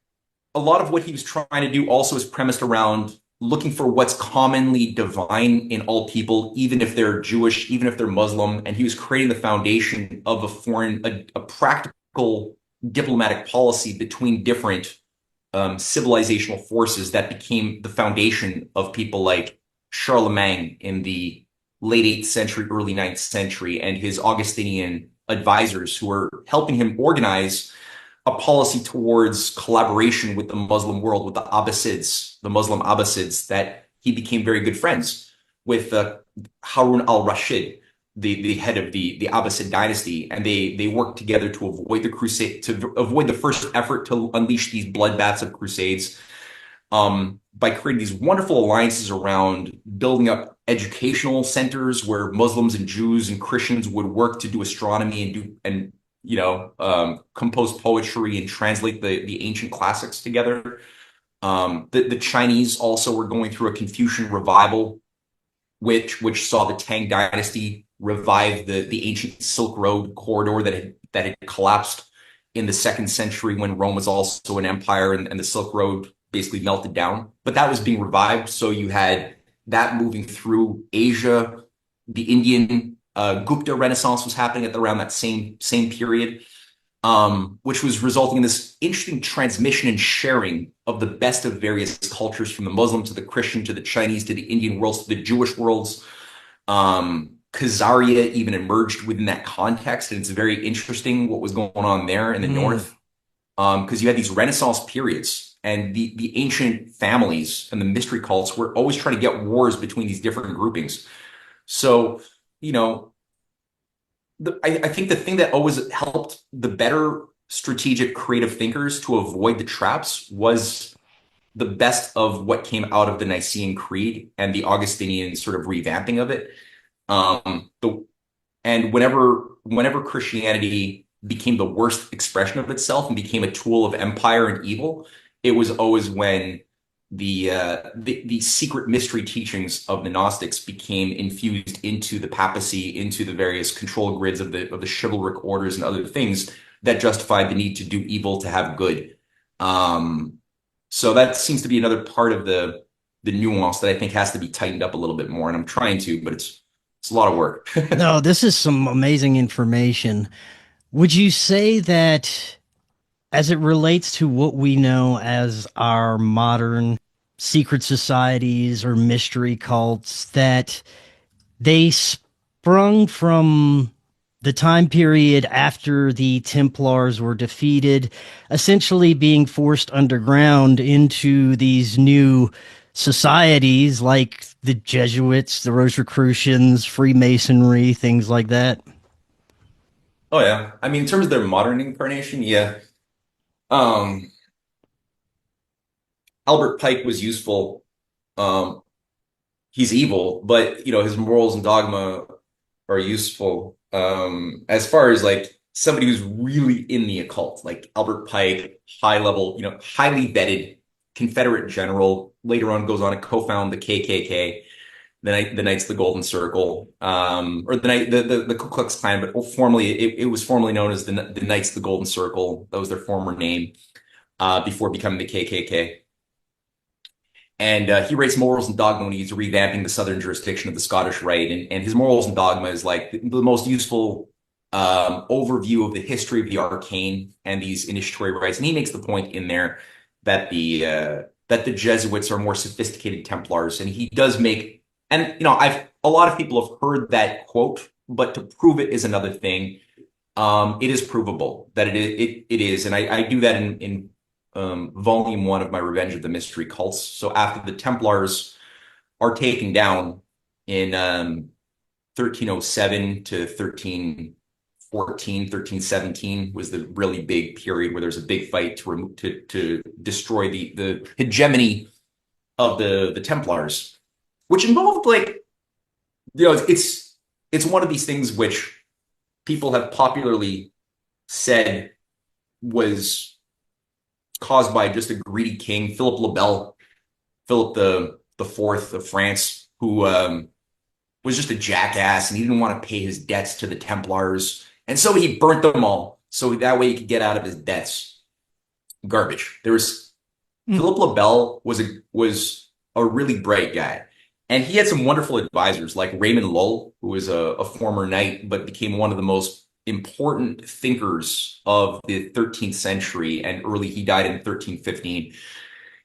a lot of what he was trying to do also is premised around looking for what's commonly divine in all people, even if they're Jewish, even if they're Muslim. And he was creating the foundation of a practical diplomatic policy between different civilizational forces that became the foundation of people like Charlemagne in the late 8th century, early 9th century, and his Augustinian advisors who were helping him organize a policy towards collaboration with the Muslim world, with the Abbasids, the Muslim Abbasids, that he became very good friends with Harun al-Rashid, the head of the Abbasid dynasty, and they worked together to avoid the crusade, to avoid the first effort to unleash these bloodbaths of crusades, by creating these wonderful alliances around building up educational centers where Muslims and Jews and Christians would work to do astronomy and compose poetry and translate the ancient classics together. The Chinese also were going through a Confucian revival, which saw the Tang Dynasty revive the ancient Silk Road corridor that had collapsed in the 2nd century when Rome was also an empire, and the Silk Road basically melted down. But that was being revived, so you had that moving through Asia. The Indian Gupta Renaissance was happening at around that same period, which was resulting in this interesting transmission and sharing of the best of various cultures, from the Muslim to the Christian to the Chinese to the Indian worlds to the Jewish worlds. Khazaria even emerged within that context, and it's very interesting what was going on there in the north, because you had these Renaissance periods, and the ancient families and the mystery cults were always trying to get wars between these different groupings. So, I think the thing that always helped the better strategic creative thinkers to avoid the traps was the best of what came out of the Nicene Creed and the Augustinian sort of revamping of it. And whenever Christianity became the worst expression of itself and became a tool of empire and evil, it was always when the secret mystery teachings of the Gnostics became infused into the papacy, into the various control grids of the chivalric orders and other things that justified the need to do evil to have good. So that seems to be another part of the nuance that I think has to be tightened up a little bit more, and I'm trying to, but it's a lot of work. No, this is some amazing information. Would you say that as it relates to what we know as our modern secret societies or mystery cults, that they sprung from the time period after the Templars were defeated, essentially being forced underground into these new societies like the Jesuits, the Rosicrucians, Freemasonry, things like that? Oh yeah. I mean, in terms of their modern incarnation, yeah. Um, Albert Pike was useful. Um, he's evil, but his morals and dogma are useful. As far as like somebody who's really in the occult, like Albert Pike, high level, highly vetted Confederate general, later on goes on to co-found the KKK, the Knights of the Golden Circle, or the Ku Klux Klan, but formerly it was formerly known as the Knights of the Golden Circle. That was their former name before becoming the KKK. And he writes Morals and Dogma when he's revamping the southern jurisdiction of the Scottish Rite. And his Morals and Dogma is like the most useful overview of the history of the arcane and these initiatory rites. And he makes the point in there that the Jesuits are more sophisticated Templars. And he does make, and I've a lot of people have heard that quote, but to prove it is another thing. It is provable that it is, and I do that in volume one of my Revenge of the Mystery Cults. So after the Templars are taken down in 1307 to 1314, 1317 was the really big period where there's a big fight to destroy the hegemony of the Templars, which involved like it's one of these things which people have popularly said was caused by just a greedy king, Philip le Bel, Philip the Fourth of France, who was just a jackass and he didn't want to pay his debts to the Templars, and so he burnt them all so that way he could get out of his debts. Garbage. There was Philip le Bel was a really bright guy. And he had some wonderful advisors like Raymond Lull, who was a former knight, but became one of the most important thinkers of the 13th century and early. He died in 1315.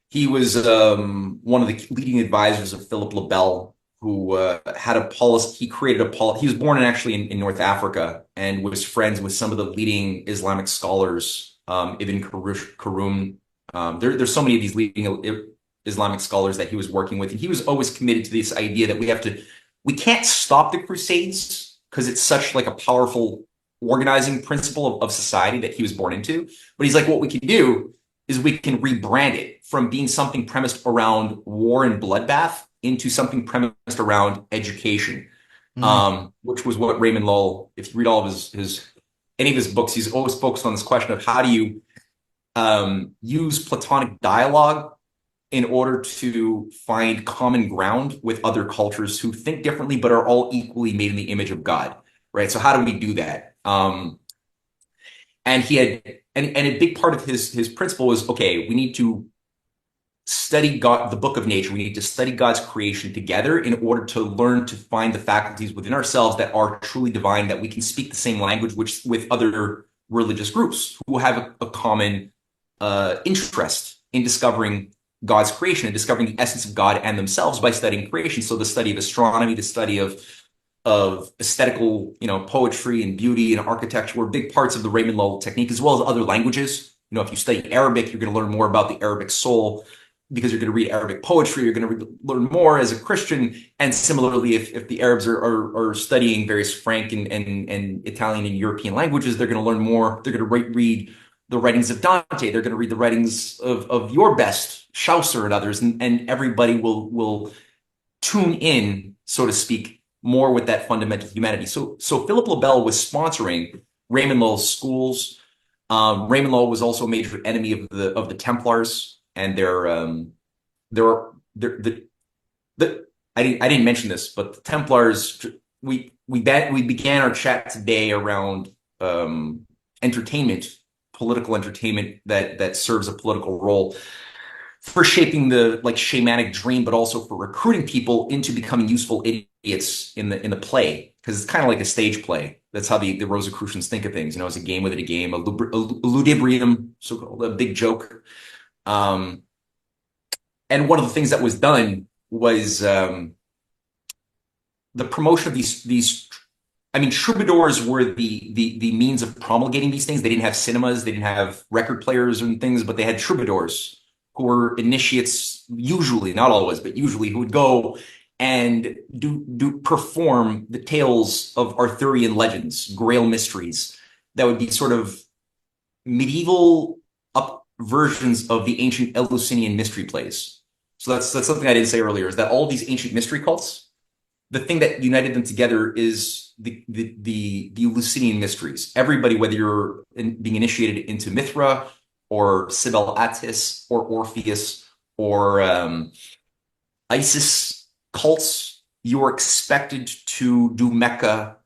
He was one of the leading advisors of Philip le Bel, who had a policy. He created a policy. He was born in North Africa and was friends with some of the leading Islamic scholars, Ibn Karum. There's so many of these leading Islamic scholars that he was working with. And he was always committed to this idea that we can't stop the Crusades because it's such like a powerful organizing principle of society that he was born into. But he's like, what we can do is we can rebrand it from being something premised around war and bloodbath into something premised around education, which was what Raymond Lull, if you read all of any of his books, he's always focused on this question of how do you use Platonic dialogue in order to find common ground with other cultures who think differently but are all equally made in the image of God, right? So how do we do that? And he had, and a big part of his principle was, okay, we need to study God, the book of nature. We need to study God's creation together in order to learn to find the faculties within ourselves that are truly divine, that we can speak the same language with other religious groups who have a common interest in discovering God's creation and discovering the essence of God and themselves by studying creation. So the study of astronomy, the study of aesthetical, poetry and beauty and architecture were big parts of the Raymond Lull technique, as well as other languages. If you study Arabic, you're going to learn more about the Arabic soul because you're going to read Arabic poetry. You're going to learn more as a Christian. And similarly, if the Arabs are studying various Frank and Italian and European languages, they're going to learn more. They're going to read the writings of Dante. They're going to read the writings of your best, Chaucer and others, and everybody will tune in, so to speak, more with that fundamental humanity. So Philip le Bel was sponsoring Raymond Lull's schools. Raymond Lull was also a major enemy of the Templars and I didn't mention this, but the Templars. We began our chat today around entertainment, political entertainment that serves a political role for shaping the shamanic dream, but also for recruiting people into becoming useful idiots in the play, because it's kind of like a stage play. That's how the Rosicrucians think of things, you know, as a game within a game, a ludibrium, so-called, a big joke. Um, and one of the things that was done was the promotion of these. I mean, troubadours were the means of promulgating these things. They didn't have cinemas, they didn't have record players and things, but they had troubadours who were initiates, usually, not always, but usually, who would go and do perform the tales of Arthurian legends, Grail mysteries, that would be sort of medieval up versions of the ancient Eleusinian mystery plays. So that's something I didn't say earlier, is that all these ancient mystery cults, the thing that united them together is the Eleusinian mysteries. Everybody, whether you're being initiated into Mithra or Cybele Attis or Orpheus or Isis cults, you're expected to do Mecca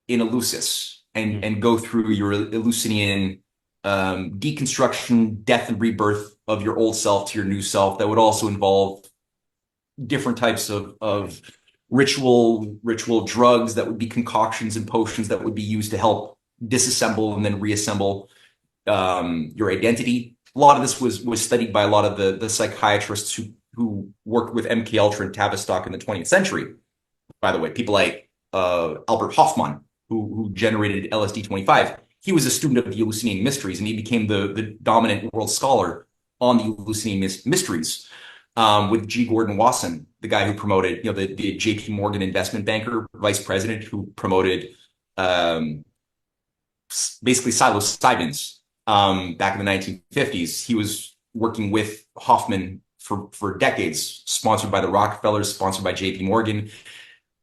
in Eleusis and go through your Eleusinian deconstruction, death and rebirth of your old self to your new self. That would also involve different types of ritual drugs that would be concoctions and potions that would be used to help disassemble and then reassemble your identity. A lot of this was studied by a lot of the psychiatrists who worked with MK Ultra and Tavistock in the 20th century. By the way, people like Albert Hofmann, who generated LSD-25. He was a student of the Eleusinian mysteries, and he became the dominant world scholar on the Eleusinian mysteries. With G. Gordon Wasson, the guy who promoted, you know, the JP Morgan investment banker, vice president, who promoted basically psilocybins back in the 1950s. He was working with Hoffman for decades, sponsored by the Rockefellers, sponsored by JP Morgan,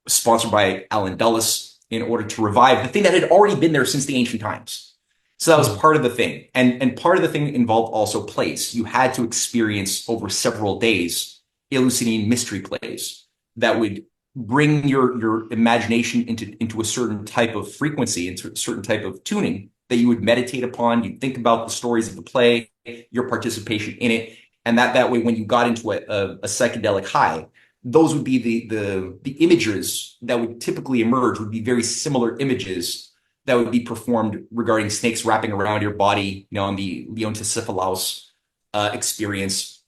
sponsored by Alan Dulles, in order to revive the thing that had already been there since the ancient times. So that was part of the thing. And part of the thing involved also plays. You had to experience over several days Eleusinian mystery plays that would bring your imagination into a certain type of frequency, into a certain type of tuning that you would meditate upon. You'd think about the stories of the play, your participation in it. And that way, when you got into a psychedelic high, those would be the images that would typically emerge, would be very similar images that would be performed regarding snakes wrapping around your body, you know, on the Leontocephalaus experience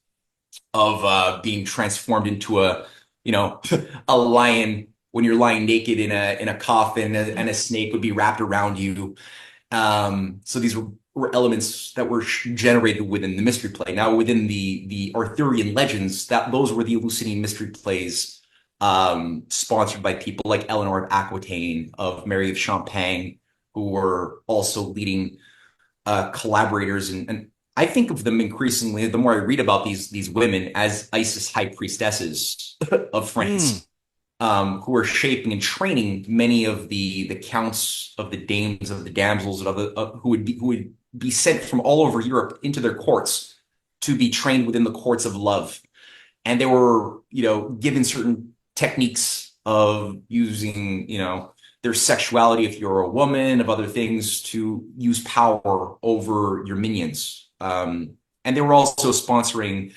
of being transformed into a, you know, a lion when you're lying naked in a coffin, and a snake would be wrapped around you. So these were elements that were generated within the mystery play. Now, within the Arthurian legends, those were the Eleusinian mystery plays, sponsored by people like Eleanor of Aquitaine, of Mary of Champagne, who were also leading collaborators. And I think of them increasingly, the more I read about these women, as Isis high priestesses of France, who are shaping and training many of the counts, of the dames, of the damsels, who would be sent from all over Europe into their courts to be trained within the courts of love. And they were, you know, given certain techniques of using, you know, their sexuality, if you're a woman, of other things, to use power over your minions. And they were also sponsoring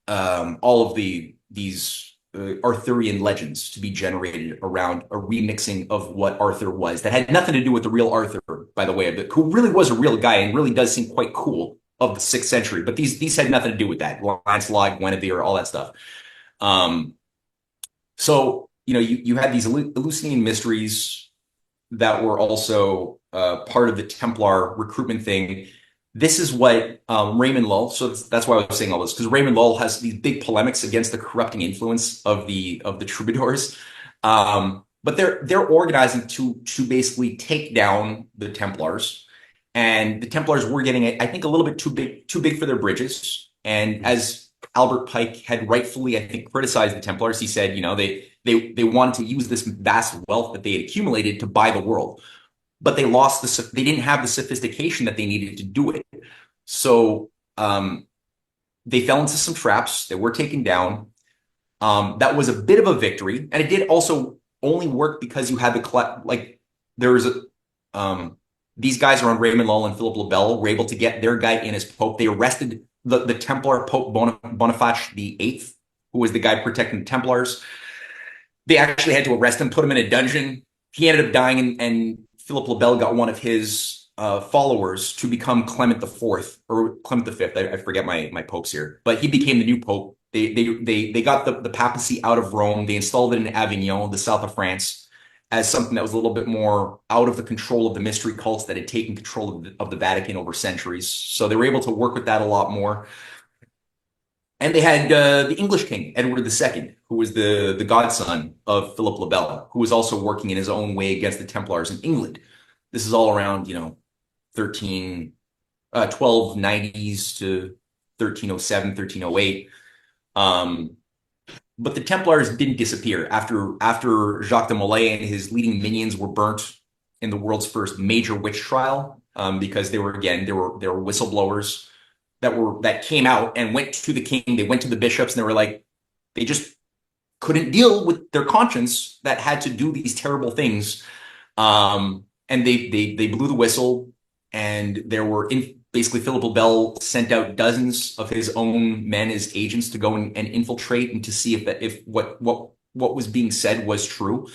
all of these Arthurian legends to be generated around a remixing of what Arthur was. That had nothing to do with the real Arthur, by the way, but who really was a real guy and really does seem quite cool, of the 6th century. But these had nothing to do with that. Lancelot, Guinevere, all that stuff. So, you know, you had these Eleusinian mysteries that were also part of the Templar recruitment thing. This is what Raymond Lull, so that's why I was saying all this, because Raymond Lull has these big polemics against the corrupting influence of the troubadours. But they're organizing to basically take down the Templars. And the Templars were getting, I think, a little bit too big for their bridges. And as Albert Pike had rightfully, I think, criticized the Templars, he said, you know, they wanted to use this vast wealth that they had accumulated to buy the world. But they didn't have the sophistication that they needed to do it. So they fell into some traps. They were taken down. That was a bit of a victory. And it did also only work because you had these guys around Raymond Lull and Philip le Bel were able to get their guy in as Pope. They arrested the Templar Pope Boniface VIII, who was the guy protecting the Templars. They actually had to arrest him, put him in a dungeon, he ended up dying, and Philip le Bel got one of his followers to become Clement the Fourth or Clement the Fifth. I forget my popes here, but he became the new pope. They got the papacy out of Rome. They installed it in Avignon, the south of France, as something that was a little bit more out of the control of the mystery cults that had taken control of the Vatican over centuries. So they were able to work with that a lot more. And they had the English king, Edward II, who was the godson of Philip le Bel, who was also working in his own way against the Templars in England. This is all around, 1290s to 1307, 1308. But the Templars didn't disappear after Jacques de Molay and his leading minions were burnt in the world's first major witch trial, because they were whistleblowers that came out and went to the king. They went to the bishops, and they were like, they just couldn't deal with their conscience that had to do these terrible things. And they blew the whistle, and basically Philip le Bel sent out dozens of his own men as agents to go and infiltrate and to see if what was being said was true.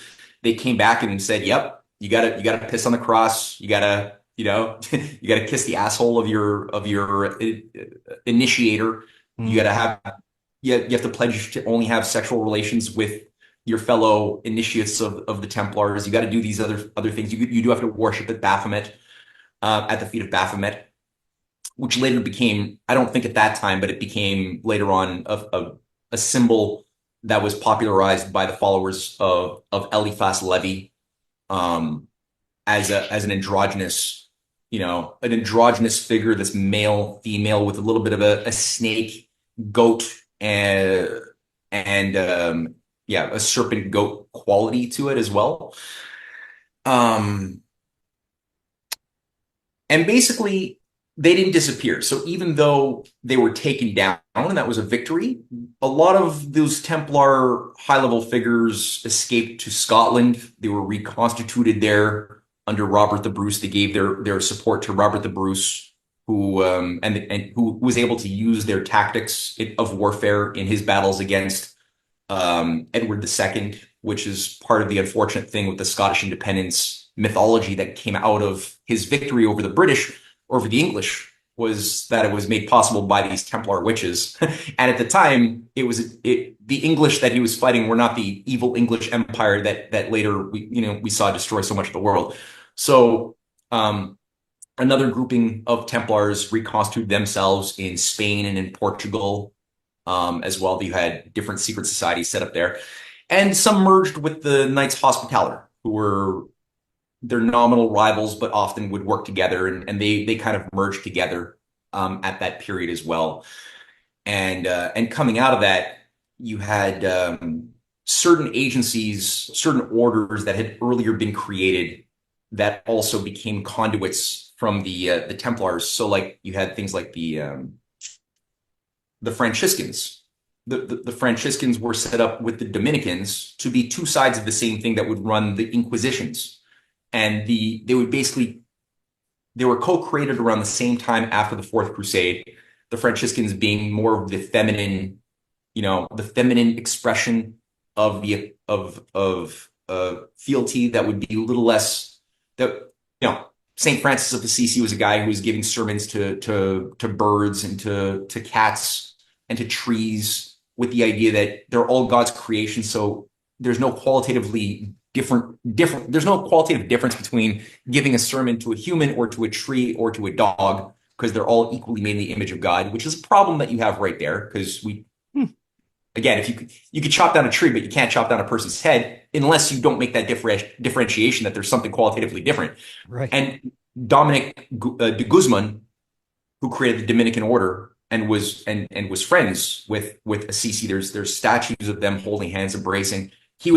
They came back and said, "Yep, you gotta piss on the cross. You gotta." You gotta kiss the asshole of your initiator. You gotta you have to pledge to only have sexual relations with your fellow initiates of the Templars. You got to do these other things. You do have to worship at Baphomet, at the feet of Baphomet, which later became, I don't think at that time, but it became later on a symbol that was popularized by the followers of Eliphas Levi, as an androgynous, an androgynous figure, this male, female with a little bit of a snake, goat, and a serpent goat quality to it as well. And basically they didn't disappear. So even though they were taken down, and that was a victory, a lot of those Templar high-level figures escaped to Scotland. They were reconstituted there under Robert the Bruce. They gave their support to Robert the Bruce, who who was able to use their tactics of warfare in his battles against Edward II, which is part of the unfortunate thing with the Scottish independence mythology that came out of his victory over the British, over the English, was that it was made possible by these Templar witches. And at the time, the English that he was fighting were not the evil English Empire that later we saw destroy so much of the world. So another grouping of Templars reconstituted themselves in Spain and in Portugal, as well. You had different secret societies set up there, and some merged with the Knights Hospitaller, who were their nominal rivals, but often would work together, and they kind of merged together at that period as well. And coming out of that, you had certain agencies, certain orders that had earlier been created that also became conduits from the Templars. So like you had things like the Franciscans. The Franciscans were set up with the Dominicans to be two sides of the same thing that would run the Inquisitions. And they were co-created around the same time after the Fourth Crusade. The Franciscans being more of the feminine, the feminine expression of fealty that would be a little less. Saint Francis of Assisi was a guy who was giving sermons to birds and to cats and to trees, with the idea that they're all God's creation. So there's no qualitative difference between giving a sermon to a human or to a tree or to a dog, because they're all equally made in the image of God, which is a problem that you have right there. Because again, if you could chop down a tree, but you can't chop down a person's head unless you don't make that differentiation that there's something qualitatively different. Right. And Dominic de Guzman, who created the Dominican order and was friends with Assisi, there's statues of them holding hands, embracing. He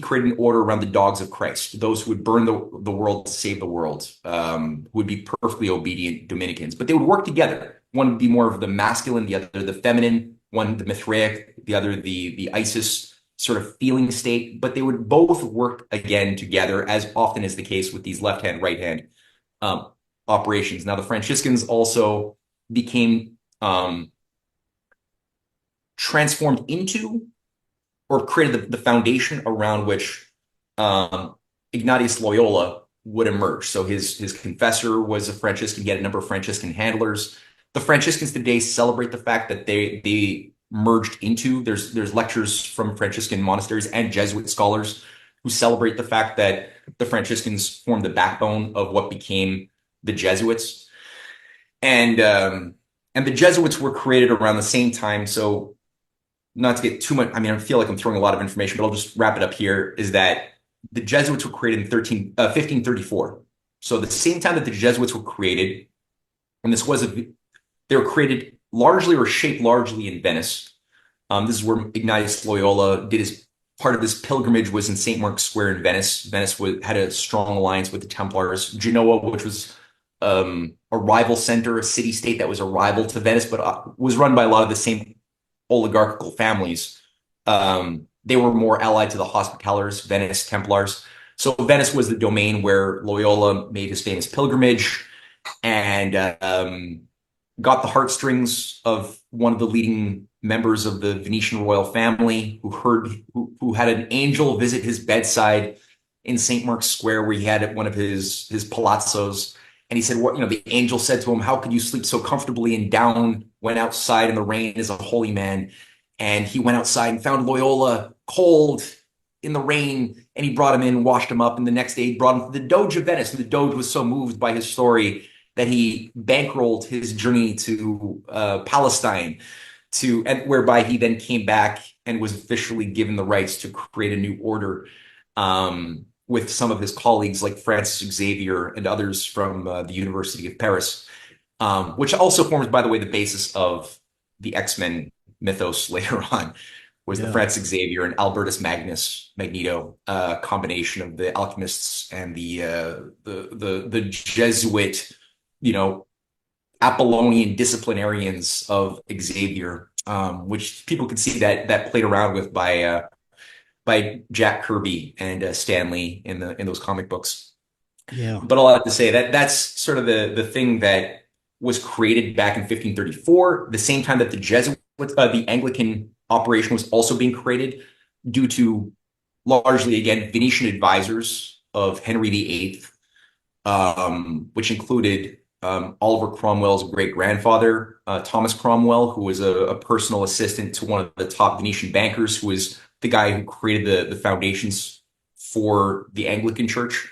created an order around the dogs of Christ, those who would burn the world to save the world, who would be perfectly obedient Dominicans. But they would work together. One would be more of the masculine, the other the feminine, one the Mithraic, the other the Isis sort of feeling state. But they would both work again together, as often is the case with these left-hand, right-hand operations. Now, the Franciscans also became transformed into, or created the foundation around which Ignatius Loyola would emerge. So his confessor was a Franciscan. He had a number of Franciscan handlers. The Franciscans today celebrate the fact that they merged into. There's lectures from Franciscan monasteries and Jesuit scholars who celebrate the fact that the Franciscans formed the backbone of what became the Jesuits. And the Jesuits were created around the same time. So not to get too much, I mean, I feel like I'm throwing a lot of information, but I'll just wrap it up here, is that the Jesuits were created in 1534. So the same time that the Jesuits were created, and they were created largely or shaped largely in Venice. This is where Ignatius Loyola did his part of his pilgrimage was in St. Mark's Square in Venice. Venice had a strong alliance with the Templars. Genoa, which was a rival center, a city-state that was a rival to Venice, but was run by a lot of the same oligarchical families. They were more allied to the Hospitallers, Venice Templars. So Venice was the domain where Loyola made his famous pilgrimage and got the heartstrings of one of the leading members of the Venetian royal family, who had an angel visit his bedside in St. Mark's Square, where he had one of his palazzos. And he said, the angel said to him, "How could you sleep so comfortably?" And down went outside in the rain as a holy man. And he went outside and found Loyola cold in the rain, and he brought him in, washed him up. And the next day he brought him to the Doge of Venice. And the Doge was so moved by his story that he bankrolled his journey to Palestine, whereby he then came back and was officially given the rights to create a new order, with some of his colleagues like Francis Xavier and others from the University of Paris, which also forms, by the way, the basis of the X-Men mythos later on, was the Francis Xavier and Albertus Magneto combination of the alchemists and the Jesuit, Apollonian disciplinarians of Xavier, which people could see that played around with by Jack Kirby and Stan Lee in those comic books. Yeah. But I'll have to say that's sort of the thing that was created back in 1534, the same time that the Anglican operation was also being created, due to largely, again, Venetian advisors of Henry VIII, which included Oliver Cromwell's great-grandfather, Thomas Cromwell, who was a personal assistant to one of the top Venetian bankers, who was the guy who created the foundations for the Anglican Church,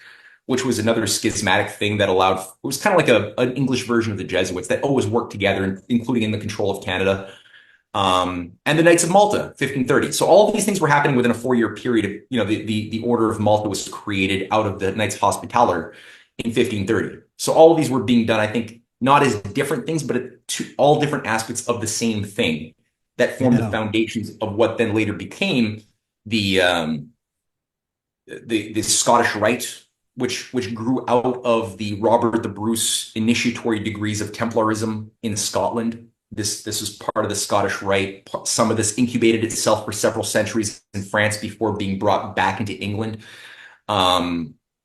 which was another schismatic thing that allowed, it was kind of like an English version of the Jesuits that always worked together, including in the control of Canada. And the Knights of Malta, 1530. So all of these things were happening within a 4-year period. The Order of Malta was created out of the Knights Hospitaller in 1530. So all of these were being done, I think, not as different things, but all different aspects of the same thing that formed the foundations of what then later became the Scottish Rite, which grew out of the Robert the Bruce initiatory degrees of Templarism in Scotland. This was part of the Scottish Rite. Some of this incubated itself for several centuries in France before being brought back into England.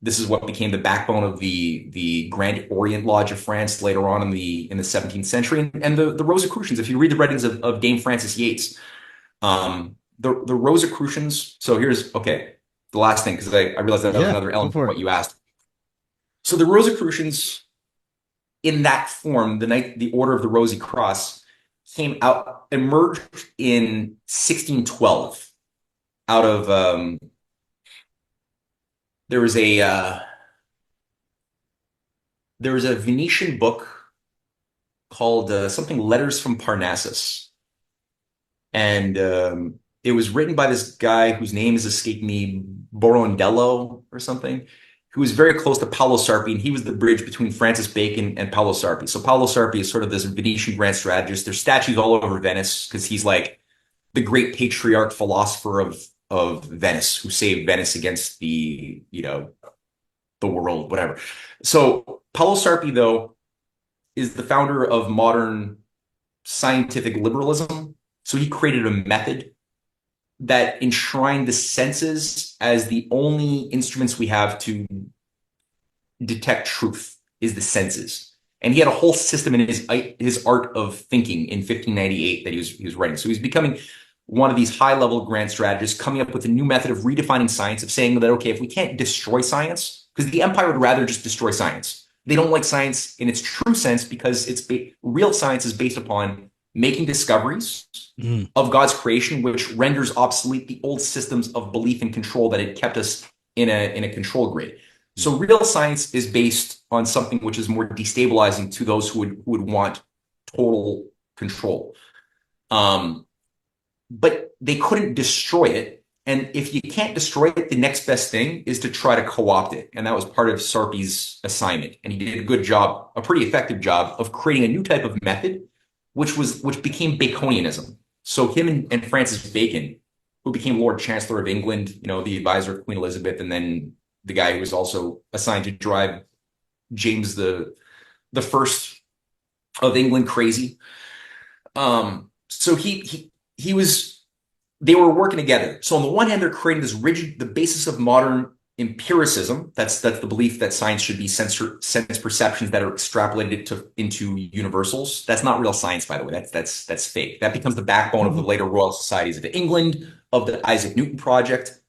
This is what became the backbone of the Grand Orient Lodge of France later on in the 17th century, and the Rosicrucians. If you read the writings of Dame Frances Yates, the Rosicrucians. So here's the last thing, because I realized that was another element of what you asked. So the Rosicrucians, in that form, the Order of the Rosy Cross, emerged in 1612 out of there was a Venetian book called something Letters from Parnassus, and it was written by this guy whose name is escaping me, Borondello or something, who was very close to Paolo Sarpi, and he was the bridge between Francis Bacon and Paolo Sarpi. So Paolo Sarpi is sort of this Venetian grand strategist. There's statues all over Venice because he's like the great patriarch philosopher of Venice, who saved Venice against the world, whatever. So Paolo Sarpi, though, is the founder of modern scientific liberalism. So he created a method that enshrined the senses as the only instruments we have to detect truth, is the senses. And he had a whole system in his art of thinking in 1598 that he was writing. So he's becoming one of these high-level grand strategists coming up with a new method of redefining science, of saying that, okay, if we can't destroy science, because the empire would rather just destroy science. They don't like science in its true sense because real science is based upon making discoveries of God's creation, which renders obsolete the old systems of belief and control that had kept us in a control grid. So real science is based on something which is more destabilizing to those who would want total control. But they couldn't destroy it. And if you can't destroy it, the next best thing is to try to co-opt it. And that was part of Sarpi's assignment. And he did a good job, a pretty effective job of creating a new type of method, which became Baconianism. So him and Francis Bacon, who became Lord Chancellor of England, the advisor of Queen Elizabeth, and then the guy who was also assigned to drive James the First of England crazy. So they were working together. So on the one hand, they're creating the basis of modern empiricism. That's the belief that science should be sense perceptions that are extrapolated into universals. That's not real science, by the way. That's fake. That becomes the backbone of the later Royal Societies of England, of the Isaac Newton project,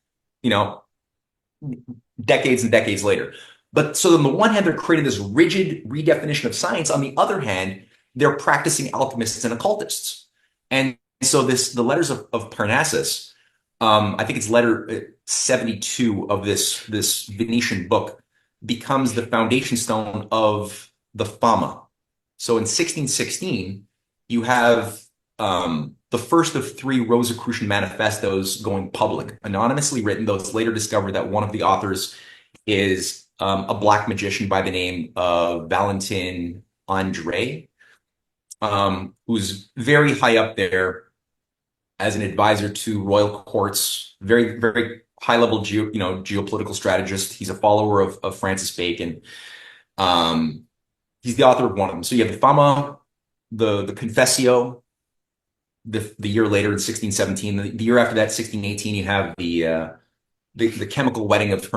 decades and decades later. But so on the one hand, they're creating this rigid redefinition of science. On the other hand, they're practicing alchemists and occultists. And so the letters of Parnassus, I think it's letter 72 of this Venetian book, becomes the foundation stone of the Fama. So in 1616, you have the first of 3 Rosicrucian manifestos going public, anonymously written, though it's later discovered that one of the authors is a black magician by the name of Valentin André, who's very high up there as an advisor to royal courts, very, very high-level geopolitical strategist. He's a follower of Francis Bacon. He's the author of one of them. So you have the Fama, the Confessio, the year later in 1617. The year after that, 1618, you have the chemical wedding of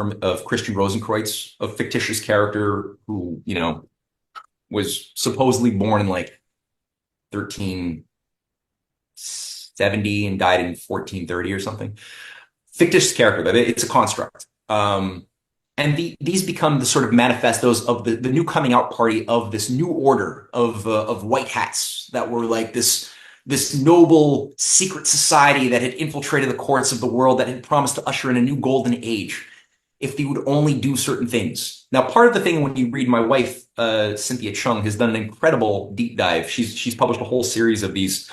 Christian Rosenkreutz, a fictitious character who, was supposedly born in 1370 and died in 1430 or something. Fictitious character, but it's a construct. And these become the sort of manifestos of the new coming out party of this new order of white hats that were like this noble secret society that had infiltrated the courts of the world, that had promised to usher in a new golden age if they would only do certain things. Now, part of the thing, when you read, my wife, Cynthia Chung, has done an incredible deep dive. She's published a whole series of these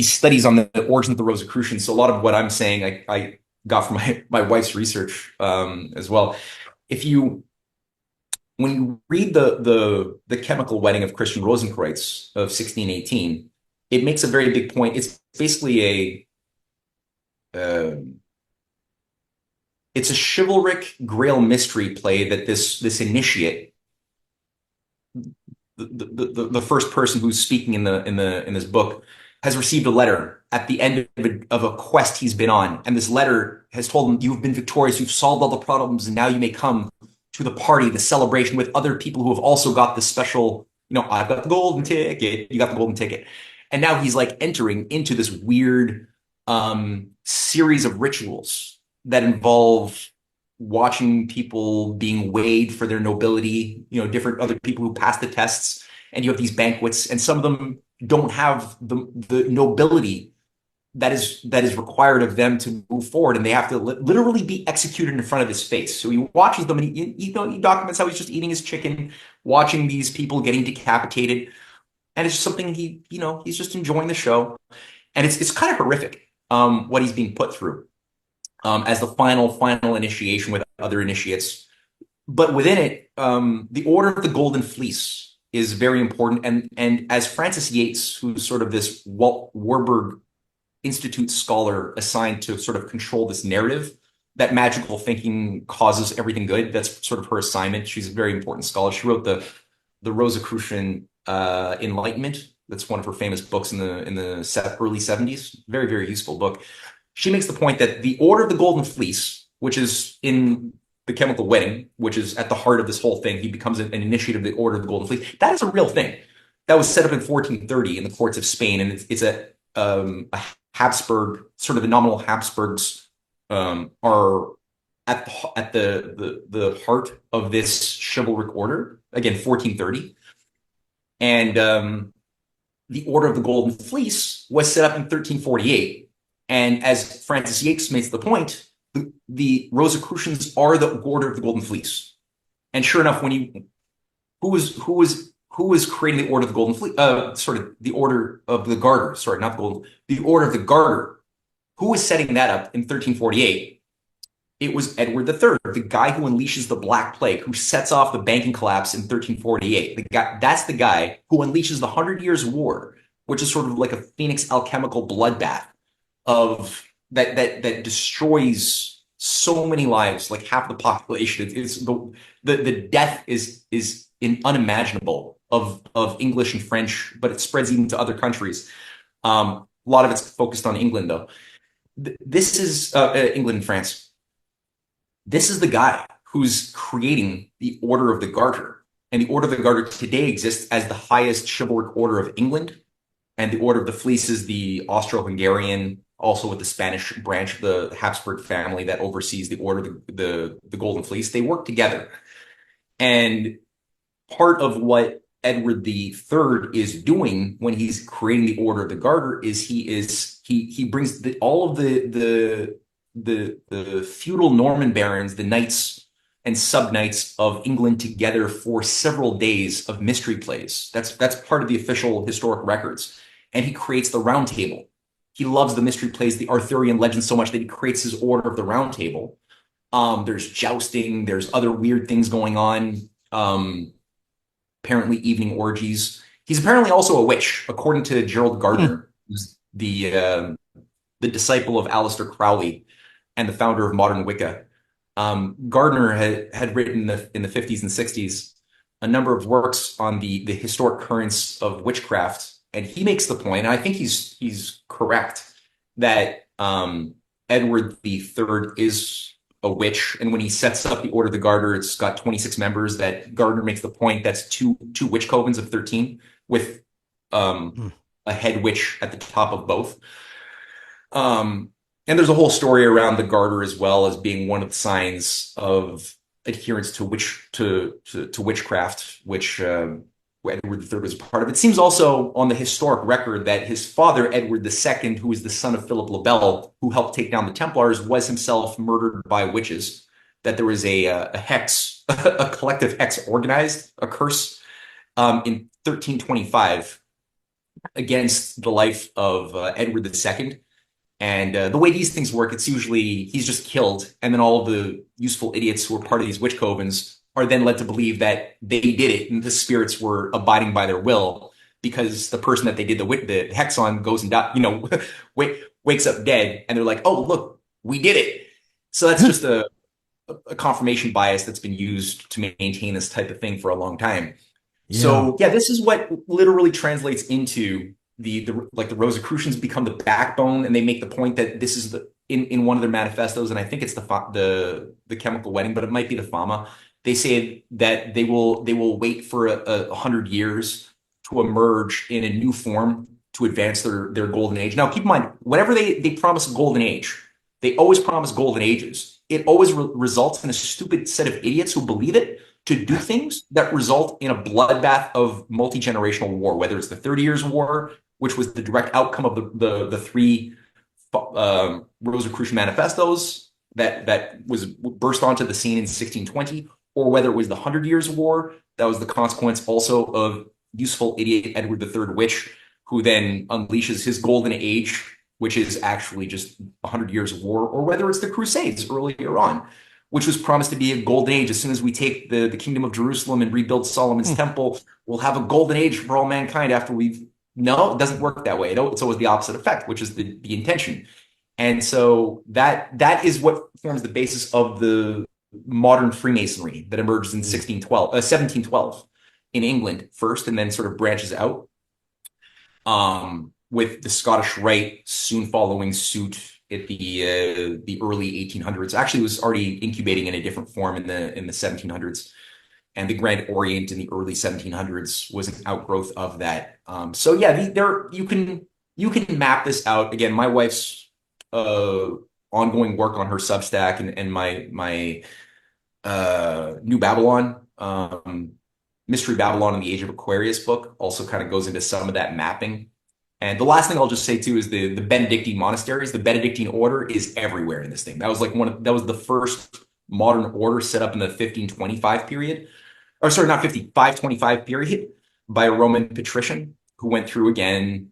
studies on the origin of the Rosicrucians. So a lot of what I'm saying, I got from my wife's research as well. When you read the chemical wedding of Christian Rosenkreutz of 1618, it makes a very big point. It's basically it's a chivalric Grail mystery play that this initiate, the first person who's speaking in this book, has received a letter at the end of a quest he's been on, and this letter has told him, "You've been victorious, you've solved all the problems, and now you may come to the party, the celebration with other people who have also got this special, I've got the golden ticket, you got the golden ticket." And now he's entering into this weird series of rituals that involve watching people being weighed for their nobility, different other people who pass the tests, and you have these banquets, and some of them don't have the nobility that is required of them to move forward, and they have to literally be executed in front of his face. So he watches them, and he documents how he's just eating his chicken, watching these people getting decapitated. And it's just something he's just enjoying the show. And it's kind of horrific, what he's being put through as the final initiation with other initiates. But within it, the Order of the Golden Fleece is very important. And as Francis Yates, who's sort of this Warburg Institute scholar assigned to sort of control this narrative, that magical thinking causes everything good. That's sort of her assignment. She's a very important scholar. She wrote the Rosicrucian Enlightenment. That's one of her famous books in the early 70s. Very, very useful book. She makes the point that the Order of the Golden Fleece, which is in the chemical wedding, which is at the heart of this whole thing, he becomes an initiate of the Order of the Golden Fleece. That is a real thing. That was set up in 1430 in the courts of Spain, and it's a Habsburg, sort of the nominal Habsburgs, are at the heart of this chivalric order. Again, 1430, and the Order of the Golden Fleece was set up in 1348. And as Francis Yates makes the point, the Rosicrucians are the Order of the Golden Fleece. And sure enough, when you who was creating the Order of the Golden Fleece? The Order of the Garter. Sorry, not the Golden. The Order of the Garter. Who was setting that up in 1348? It was Edward III, the guy who unleashes the Black Plague, who sets off the banking collapse in 1348. That's the guy who unleashes the 100 Years' War, which is sort of like a phoenix alchemical bloodbath of that destroys so many lives, like half the population. It's the death is unimaginable of English and French, but it spreads even to other countries. A lot of it's focused on England, though. This is England and France. This is the guy who's creating the Order of the Garter. And the Order of the Garter today exists as the highest chivalric order of England. And the Order of the Fleece is the Austro-Hungarian, also with the Spanish branch of the Habsburg family that oversees the Order of the Golden Fleece. They work together. And part of what Edward III is doing when he's creating the Order of the Garter is he brings all of the feudal Norman barons, the knights and sub-knights of England together for several days of mystery plays. That's part of the official historic records. And he creates the Round Table. He loves the mystery plays, the Arthurian legends so much that he creates his Order of the Round Table. There's jousting, there's other weird things going on. Apparently evening orgies. He's apparently also a witch, according to Gerald Gardner, who's the disciple of Aleister Crowley and the founder of modern Wicca. Gardner had written in the 50s and 60s a number of works on the historic currents of witchcraft, and he makes the point, and I think he's correct, that Edward III is a witch, and when he sets up the Order of the Garter, it's got 26 members. That Gardner makes the point that's two witch covens of 13 with a head witch at the top of both. And there's a whole story around the Garter as well as being one of the signs of adherence to witchcraft, which Edward III was a part of. It seems also on the historic record that his father, Edward II, who was the son of Philip le Bel, who helped take down the Templars, was himself murdered by witches. That there was a hex, a collective hex organized, a curse, in 1325 against the life of Edward II. And the way these things work, it's usually he's just killed, and then all of the useful idiots who are part of these witch covens are then led to believe that they did it and the spirits were abiding by their will, because the person that they did the hex on goes and wakes up dead, and they're like, oh, look, we did it. So that's just a confirmation bias that's been used to maintain this type of thing for a long time. Yeah. So yeah, this is what literally translates into the Rosicrucians become the backbone, and they make the point that this is in one of their manifestos, and I think it's the chemical wedding, but it might be the Fama. They say that they will wait for 100 years to emerge in a new form to advance their golden age. Now, keep in mind, whenever they promise a golden age, they always promise golden ages. It always results in a stupid set of idiots who believe it to do things that result in a bloodbath of multi-generational war, whether it's the 30 Years' War, which was the direct outcome of the three Rosicrucian manifestos that was burst onto the scene in 1620, or whether it was the 100 Years' War, that was the consequence also of useful idiot Edward III Witch, who then unleashes his golden age, which is actually just 100 Years of War, or whether it's the Crusades earlier on, which was promised to be a golden age. As soon as we take the kingdom of Jerusalem and rebuild Solomon's temple, we'll have a golden age for all mankind after we've... No, it doesn't work that way. It's always the opposite effect, which is the intention. And so that is what forms the basis of the modern Freemasonry that emerges in 1712 in England first, and then sort of branches out, with the Scottish Rite soon following suit at the early 1800s. Actually, it was already incubating in a different form in the 1700s. And the Grand Orient in the early 1700s was an outgrowth of that. So yeah, you you can map this out. Again, my wife's uh, ongoing work on her Substack and my New Babylon, Mystery Babylon and the Age of Aquarius book also kind of goes into some of that mapping. And the last thing I'll just say too is the Benedictine monasteries. The Benedictine order is everywhere in this thing. That was like that was the first modern order set up in the 1525 period, or sorry, not 50, 525 period by a Roman patrician who went through again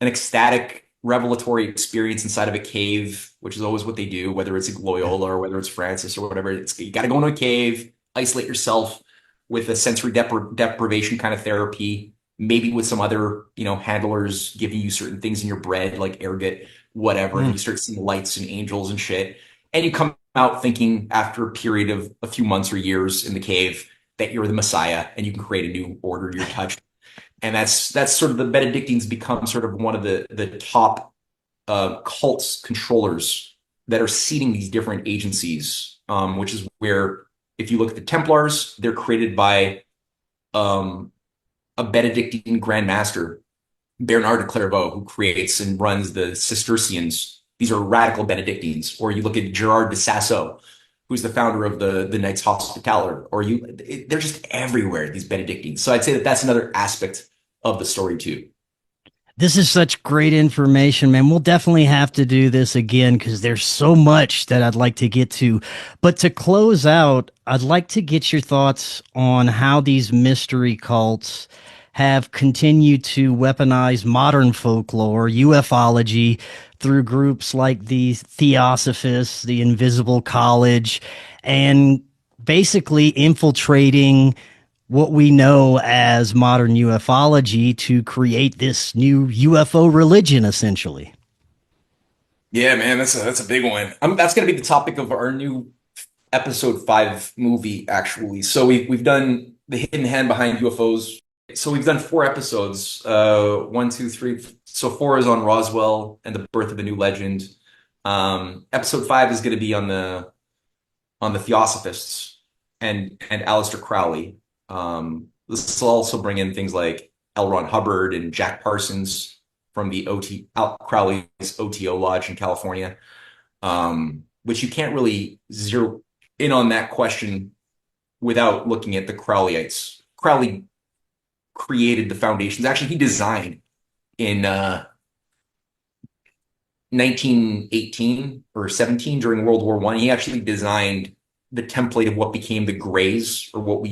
an ecstatic revelatory experience inside of a cave, which is always what they do, whether it's Loyola or whether it's Francis or whatever. You got to go into a cave, isolate yourself with a sensory deprivation kind of therapy, maybe with some other, handlers giving you certain things in your bread, like ergot, whatever. And you start seeing lights and angels and shit. And you come out thinking after a period of a few months or years in the cave that you're the Messiah and you can create a new order you're touched. And that's sort of the Benedictines become sort of one of the top cults controllers that are seeding these different agencies, which is where if you look at the Templars, they're created by a Benedictine Grand Master, Bernard de Clairvaux, who creates and runs the Cistercians. These are radical Benedictines. Or you look at Gerard de Sasso, who's the founder of the Knights Hospitaller, they're just everywhere, these Benedictines. So I'd say that that's another aspect of the story too. This is such great information, man. We'll definitely have to do this again because there's so much that I'd like to get to. But to close out, I'd like to get your thoughts on how these mystery cults have continued to weaponize modern folklore, ufology, through groups like the Theosophists, the Invisible College, and basically infiltrating what we know as modern ufology to create this new UFO religion, essentially. Yeah, man, that's a big one. That's going to be the topic of our new episode 5 movie, actually. So we've done the hidden hand behind UFOs. So we've done 4 episodes. 1, 2, 3. So 4 is on Roswell and the birth of a new legend. Episode 5 is going to be on the Theosophists and Aleister Crowley. This will also bring in things like L. Ron Hubbard and Jack Parsons from the Crowley's OTO Lodge in California, which you can't really zero in on that question without looking at the Crowleyites. Crowley created the foundations. Actually, he designed in 1918 or 17 during World War I. He actually designed the template of what became the Greys, or what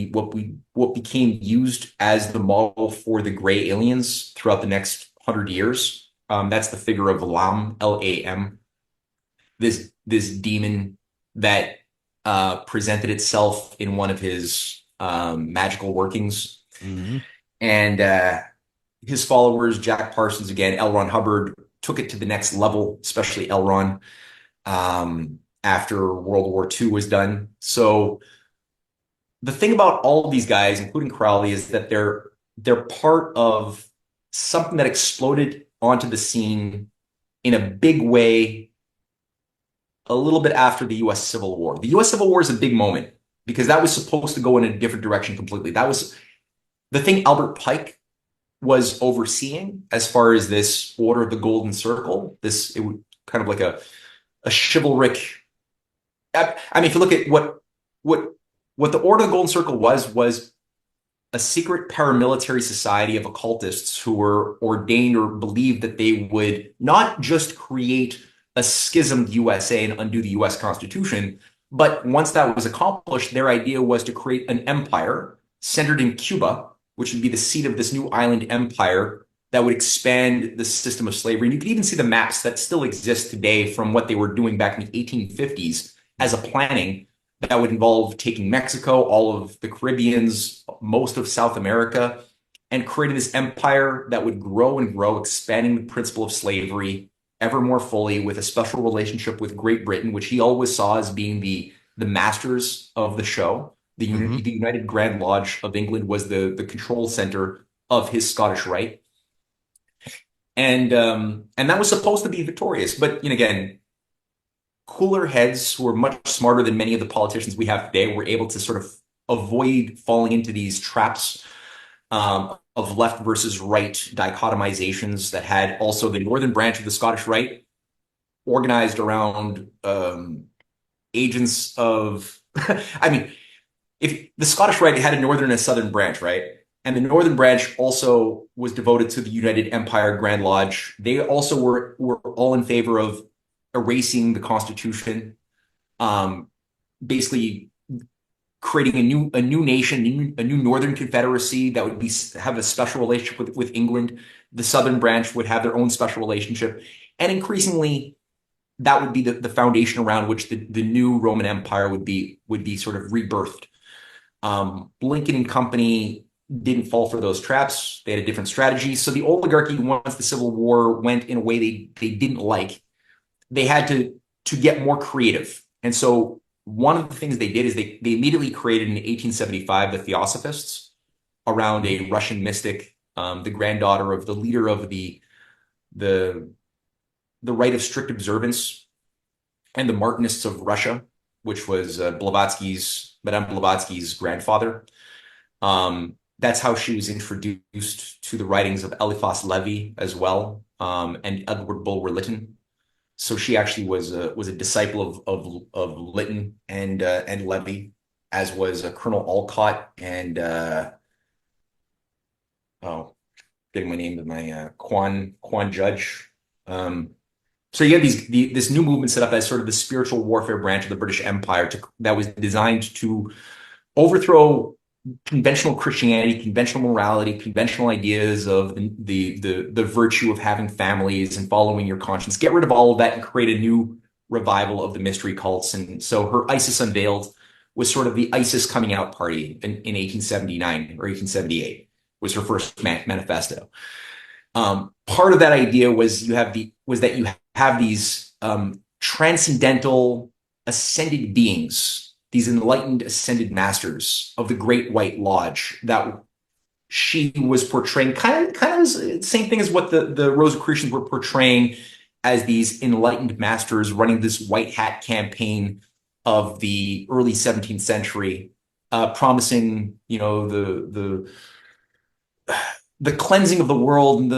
became used as the model for the Gray aliens throughout the next 100 years. That's the figure of Lam, Lam, this demon that presented itself in one of his magical workings. Mm-hmm. And his followers, Jack Parsons again, L. Ron Hubbard, took it to the next level, especially L. Ron. After World War II was done. So the thing about all of these guys, including Crowley, is that they're part of something that exploded onto the scene in a big way a little bit after the U.S. Civil War. The U.S. Civil War is a big moment because that was supposed to go in a different direction completely. That was the thing Albert Pike was overseeing as far as this Order of the Golden Circle. It would kind of like a chivalric. I mean, if you look at what the Order of the Golden Circle was a secret paramilitary society of occultists who were ordained or believed that they would not just create a schismed USA and undo the US Constitution, but once that was accomplished, their idea was to create an empire centered in Cuba, which would be the seat of this new island empire that would expand the system of slavery. And you can even see the maps that still exist today from what they were doing back in the 1850s as a planning that would involve taking Mexico, all of the Caribbeans, most of South America, and creating this empire that would grow and grow, expanding the principle of slavery ever more fully with a special relationship with Great Britain, which he always saw as being the masters of the show. The United Grand Lodge of England was the control center of his Scottish Rite. And that was supposed to be victorious. But, again, cooler heads who were much smarter than many of the politicians we have today were able to sort of avoid falling into these traps of left versus right dichotomizations that had also the northern branch of the Scottish Rite organized around agents of, I mean, if the Scottish Rite had a northern and a southern branch, right? And the northern branch also was devoted to the United Empire Grand Lodge. They also were all in favor of erasing the Constitution, basically creating a new nation, a new Northern Confederacy that would have a special relationship with England. The Southern branch would have their own special relationship, and increasingly, that would be the foundation around which the new Roman Empire would be sort of rebirthed. Lincoln and company didn't fall for those traps. They had a different strategy. So the oligarchy, once the Civil War went in a way they didn't like, they had to get more creative. And so one of the things they did is they immediately created in 1875 the Theosophists around a Russian mystic, the granddaughter of the leader of the Rite of Strict Observance and the Martinists of Russia, which was Madame Blavatsky's grandfather. That's how she was introduced to the writings of Eliphas Levi as well, and Edward Bulwer-Lytton. So she actually was a disciple of Lytton and Levi, as was Colonel Olcott and getting my name to my Quan Judge. So you have this new movement set up as sort of the spiritual warfare branch of the British Empire that was designed to overthrow conventional Christianity, conventional morality, conventional ideas of the virtue of having families and following your conscience. Get rid of all of that and create a new revival of the mystery cults. And so her Isis Unveiled was sort of the ISIS coming out party in 1879 or 1878 was her first manifesto. Part of that idea was that you have these transcendental ascended beings, these enlightened ascended masters of the Great White Lodge that she was portraying, kind of the same thing as what the Rosicrucians were portraying as these enlightened masters running this white hat campaign of the early 17th century, promising, the cleansing of the world and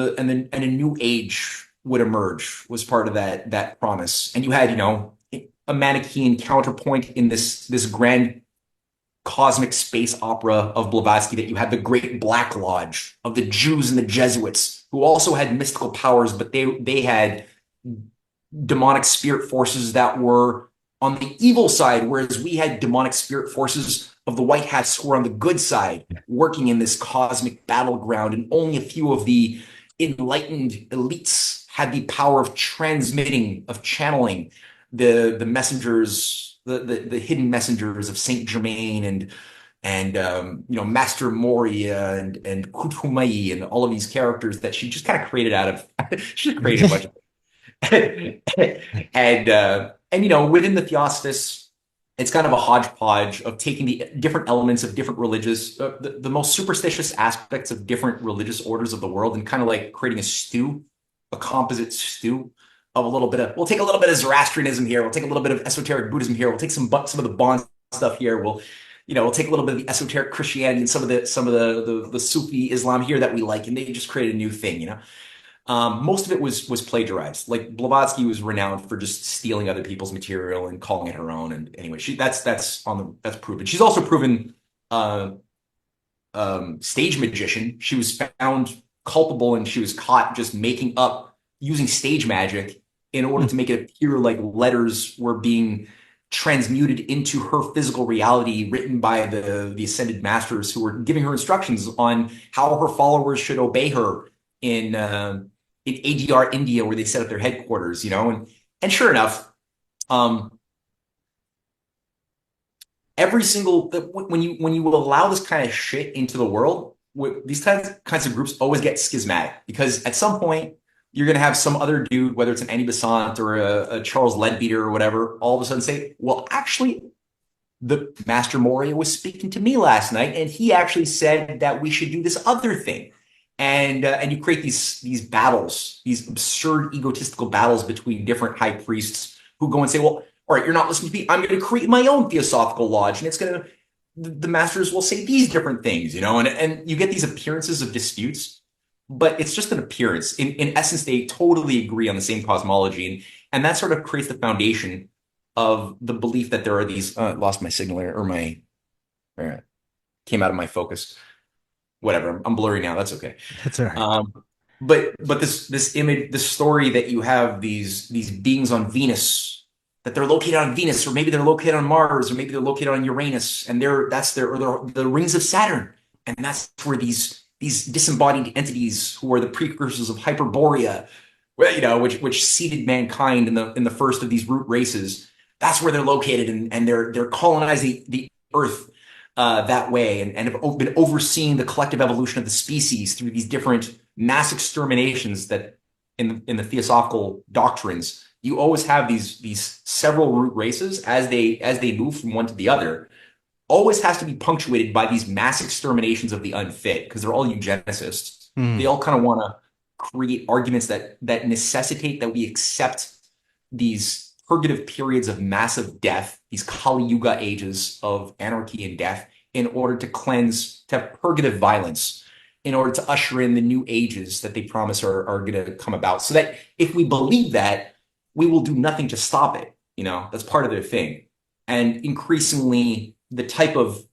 a new age would emerge was part of that promise. And you had, a Manichaean counterpoint in this grand cosmic space opera of Blavatsky, that you had the Great Black Lodge of the Jews and the Jesuits, who also had mystical powers, but they had demonic spirit forces that were on the evil side, whereas we had demonic spirit forces of the white hats who were on the good side, working in this cosmic battleground. And only a few of the enlightened elites had the power of transmitting, of channeling the messengers, the hidden messengers of Saint Germain and Master Moria and Kutumai and all of these characters that she just kind of created out of. She just created a bunch of and within the Theosophists, it's kind of a hodgepodge of taking the different elements of different religious, the most superstitious aspects of different religious orders of the world, and kind of like creating a composite stew of we'll take a little bit of Zoroastrianism here, we'll take a little bit of esoteric Buddhism here, we'll take some of the Bond stuff here, we'll take a little bit of the esoteric Christianity and some of the Sufi Islam here that we like, and they just create a new thing, Most of it was plagiarized. Like Blavatsky was renowned for just stealing other people's material and calling it her own. And anyway, that's proven. She's also proven stage magician. She was found culpable and she was caught just making up using stage magic in order to make it appear like letters were being transmuted into her physical reality, written by the ascended masters who were giving her instructions on how her followers should obey her in ADR India, where they set up their headquarters, and sure enough, every single when you will allow this kind of shit into the world, these kinds of groups always get schismatic, because at some point you're going to have some other dude, whether it's an Annie Besant or a Charles Leadbeater or whatever, all of a sudden say, well, actually, the Master Moria was speaking to me last night, and he actually said that we should do this other thing. And you create these battles, these absurd egotistical battles between different high priests who go and say, well, all right, you're not listening to me. I'm going to create my own theosophical lodge, and it's going to the masters will say these different things, and you get these appearances of disputes, but it's just an appearance. In essence, they totally agree on the same cosmology, and that sort of creates the foundation of the belief that there are these. Lost my signal here, or my came out of my focus. Whatever, I'm blurry now. That's okay. That's all right. But this image, this story that you have these beings on Venus, that they're located on Venus, or maybe they're located on Mars, or maybe they're located on Uranus, and that's their or the rings of Saturn, and that's where these disembodied entities who are the precursors of Hyperborea, which seeded mankind in the first of these root races. That's where they're located, and they're colonizing the Earth that way, and have been overseeing the collective evolution of the species through these different mass exterminations that in the theosophical doctrines, you always have these several root races as they move from one to the other, always has to be punctuated by these mass exterminations of the unfit, because they're all eugenicists. They all kind of want to create arguments that necessitate that we accept these purgative periods of massive death, these Kali Yuga ages of anarchy and death, in order to have purgative violence, in order to usher in the new ages that they promise are going to come about. So that if we believe that, we will do nothing to stop it. That's part of their thing. And increasingly, the type of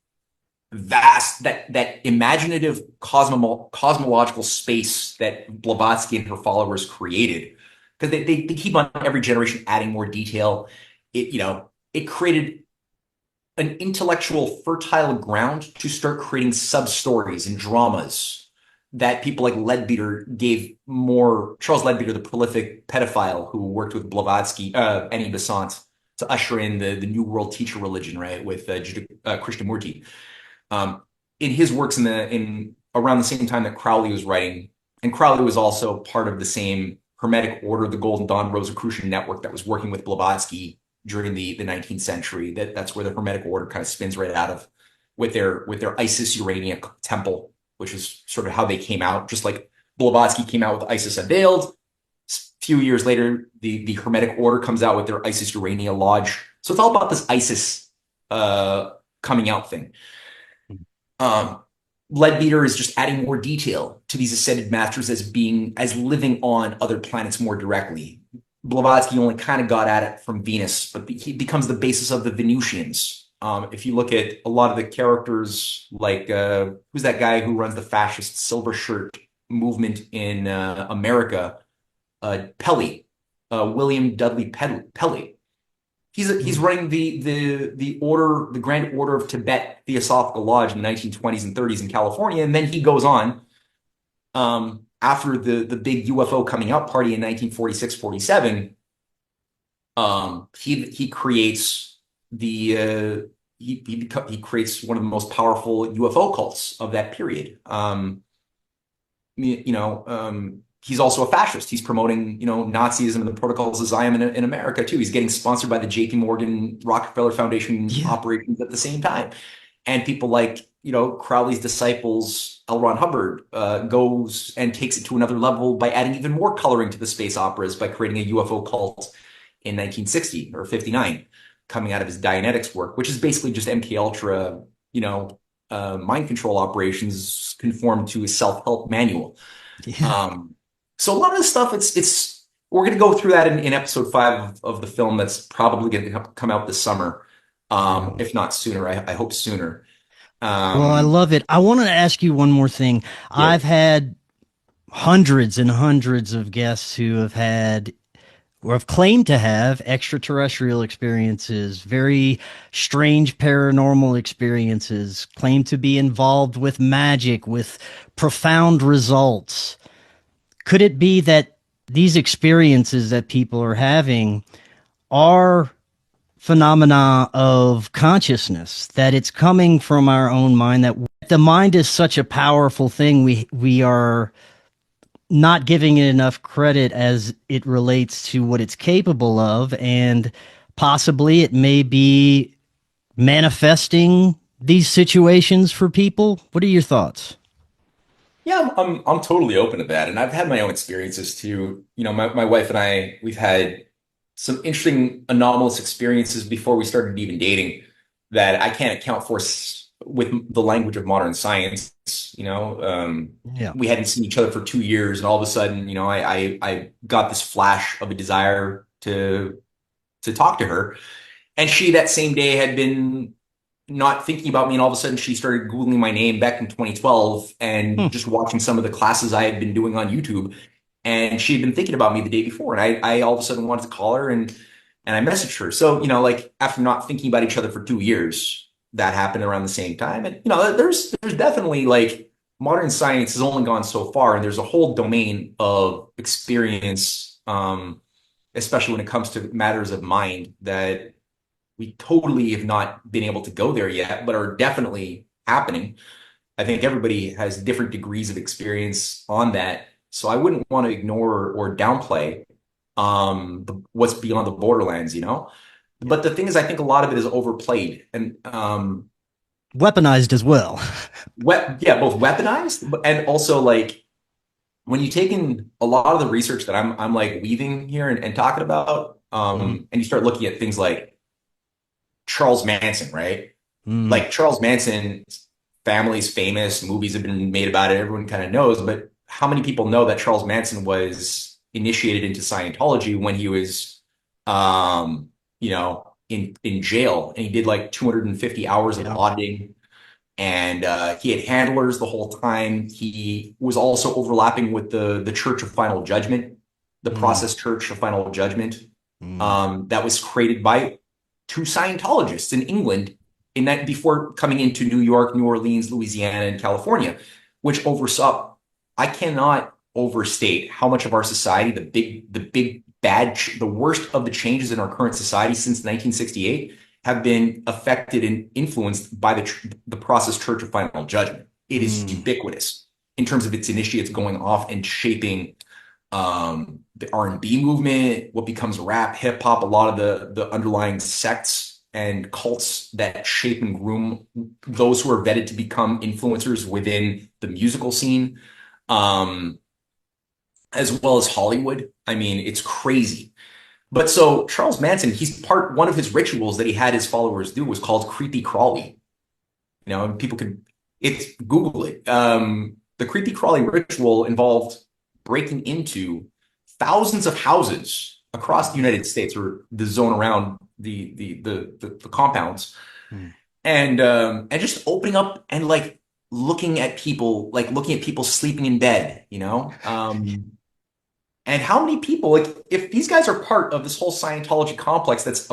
vast, that imaginative cosmological space that Blavatsky and her followers created, because they keep on every generation adding more detail. It created an intellectual fertile ground to start creating sub-stories and dramas that people like Leadbeater gave more. Charles Leadbeater, the prolific pedophile who worked with Blavatsky, Annie Besant, to usher in the New World teacher religion, right, with Krishnamurti. In his works in around the same time that Crowley was writing, and Crowley was also part of the same Hermetic order, the Golden Dawn Rosicrucian network that was working with Blavatsky during the 19th century. That's where the Hermetic order kind of spins right out of, with their Isis Urania temple, which is sort of how they came out. Just like Blavatsky came out with Isis Unveiled, a few years later, the Hermetic order comes out with their Isis Urania Lodge. So it's all about this Isis coming out thing. Leadbeater is just adding more detail to these ascended masters as living on other planets more directly. Blavatsky only kind of got at it from Venus, but he becomes the basis of the Venusians. If you look at a lot of the characters, like who's that guy who runs the fascist silver shirt movement in America? Pelly, William Dudley Pelly. He's running the order, the Grand Order of Tibet Theosophical Lodge in the 1920s and 30s in California, and then he goes on after the big UFO coming out party in 1946-47. He creates he creates one of the most powerful UFO cults of that period. He's also a fascist. He's promoting, Nazism and the protocols of Zion in America too. He's getting sponsored by the J.P. Morgan Rockefeller Foundation operations at the same time. And people like, Crowley's disciples, L. Ron Hubbard, goes and takes it to another level by adding even more coloring to the space operas by creating a UFO cult in 1960 or 59, coming out of his Dianetics work, which is basically just MK Ultra, mind control operations conformed to a self-help manual. Yeah. So a lot of this stuff, we're going to go through that in episode 5 of the film that's probably going to come out this summer, if not sooner. I hope sooner. Well, I love it. I want to ask you one more thing. Yeah. I've had hundreds and hundreds of guests who have had or have claimed to have extraterrestrial experiences, very strange paranormal experiences, claim to be involved with magic, with profound results. Could it be that these experiences that people are having are phenomena of consciousness, that it's coming from our own mind, that the mind is such a powerful thing, we are not giving it enough credit as it relates to what it's capable of, and possibly it may be manifesting these situations for people? What are your thoughts? Yeah, I'm totally open to that, and I've had my own experiences too. My wife and we've had some interesting anomalous experiences before we started even dating that I can't account for with the language of modern science, Yeah. we hadn't seen each other for 2 years, and all of a sudden, I got this flash of a desire to talk to her. And she that same day had been not thinking about me, and all of a sudden she started Googling my name back in 2012 and Hmm. just watching some of the classes I had been doing on YouTube. And she had been thinking about me the day before, and I all of a sudden wanted to call her, and I messaged her. So, like after not thinking about each other for 2 years, that happened around the same time. And there's definitely like modern science has only gone so far, and there's a whole domain of experience, especially when it comes to matters of mind, that we totally have not been able to go there yet, but are definitely happening. I think everybody has different degrees of experience on that. So I wouldn't want to ignore or downplay what's beyond the borderlands. Yeah. But the thing is, I think a lot of it is overplayed and Weaponized as well. yeah, both weaponized and also like when you take in a lot of the research that I'm like weaving here and talking about, Mhm. and you start looking at things like Charles Manson, right? Mm. Like Charles Manson family's famous, movies have been made about it, everyone kind of knows, but how many people know that Charles Manson was initiated into Scientology when he was in jail, and he did like 250 hours of Yeah. auditing, and he had handlers the whole time. He was also overlapping with the Church of Final Judgment, the Mm. Process Church of Final Judgment, Mm. that was created by two Scientologists in England in that before coming into New York, New Orleans, Louisiana, and California, which oversaw. I cannot overstate how much of our society, the big bad, the worst of the changes in our current society since 1968 have been affected and influenced by the process Church of Final Judgment. It is Mm. ubiquitous in terms of its initiates going off and shaping the R&B movement, what becomes rap, hip hop, a lot of the underlying sects and cults that shape and groom those who are vetted to become influencers within the musical scene, um, as well as Hollywood. I mean, it's crazy. But so Charles Manson, one of his rituals that he had his followers do was called creepy crawly. And people could Google it. The creepy crawly ritual involved breaking into thousands of houses across the United States or the zone around the compounds, Mm. and just opening up and looking at people sleeping in bed. And how many people, like, if these guys are part of this whole Scientology complex that's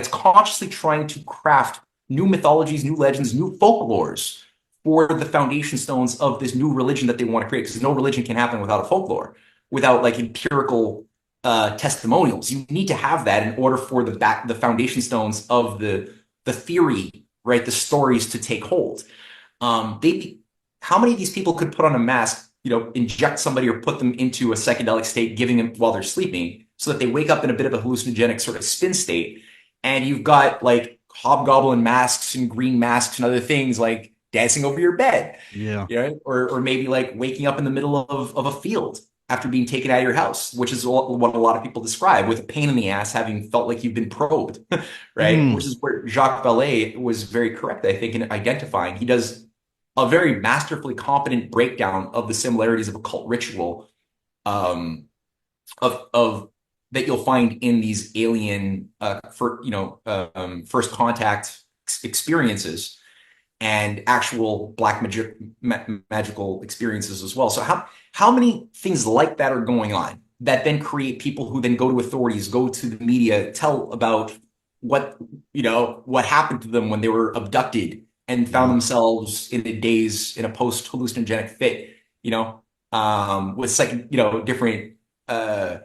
consciously trying to craft new mythologies, new legends, new folklores for the foundation stones of this new religion that they want to create, because no religion can happen without a folklore, without like empirical testimonials. You need to have that in order for the foundation stones of the theory, right? The stories to take hold. They How many of these people could put on a mask, inject somebody or put them into a psychedelic state, giving them while they're sleeping, so that they wake up in a bit of a hallucinogenic sort of spin state, and you've got like hobgoblin masks and green masks and other things like dancing over your bed, Yeah. or maybe like waking up in the middle of a field after being taken out of your house, which is what a lot of people describe with a pain in the ass, having felt like you've been probed, right? Mm. Which is where Jacques Vallée was very correct, I think, in identifying. He does a very masterfully competent breakdown of the similarities of occult ritual, um, of that you'll find in these alien first contact experiences and actual black magical experiences as well. So how many things like that are going on that then create people who then go to authorities, go to the media, tell about what what happened to them when they were abducted and found Yeah. themselves in a daze in a post hallucinogenic fit, with different uh,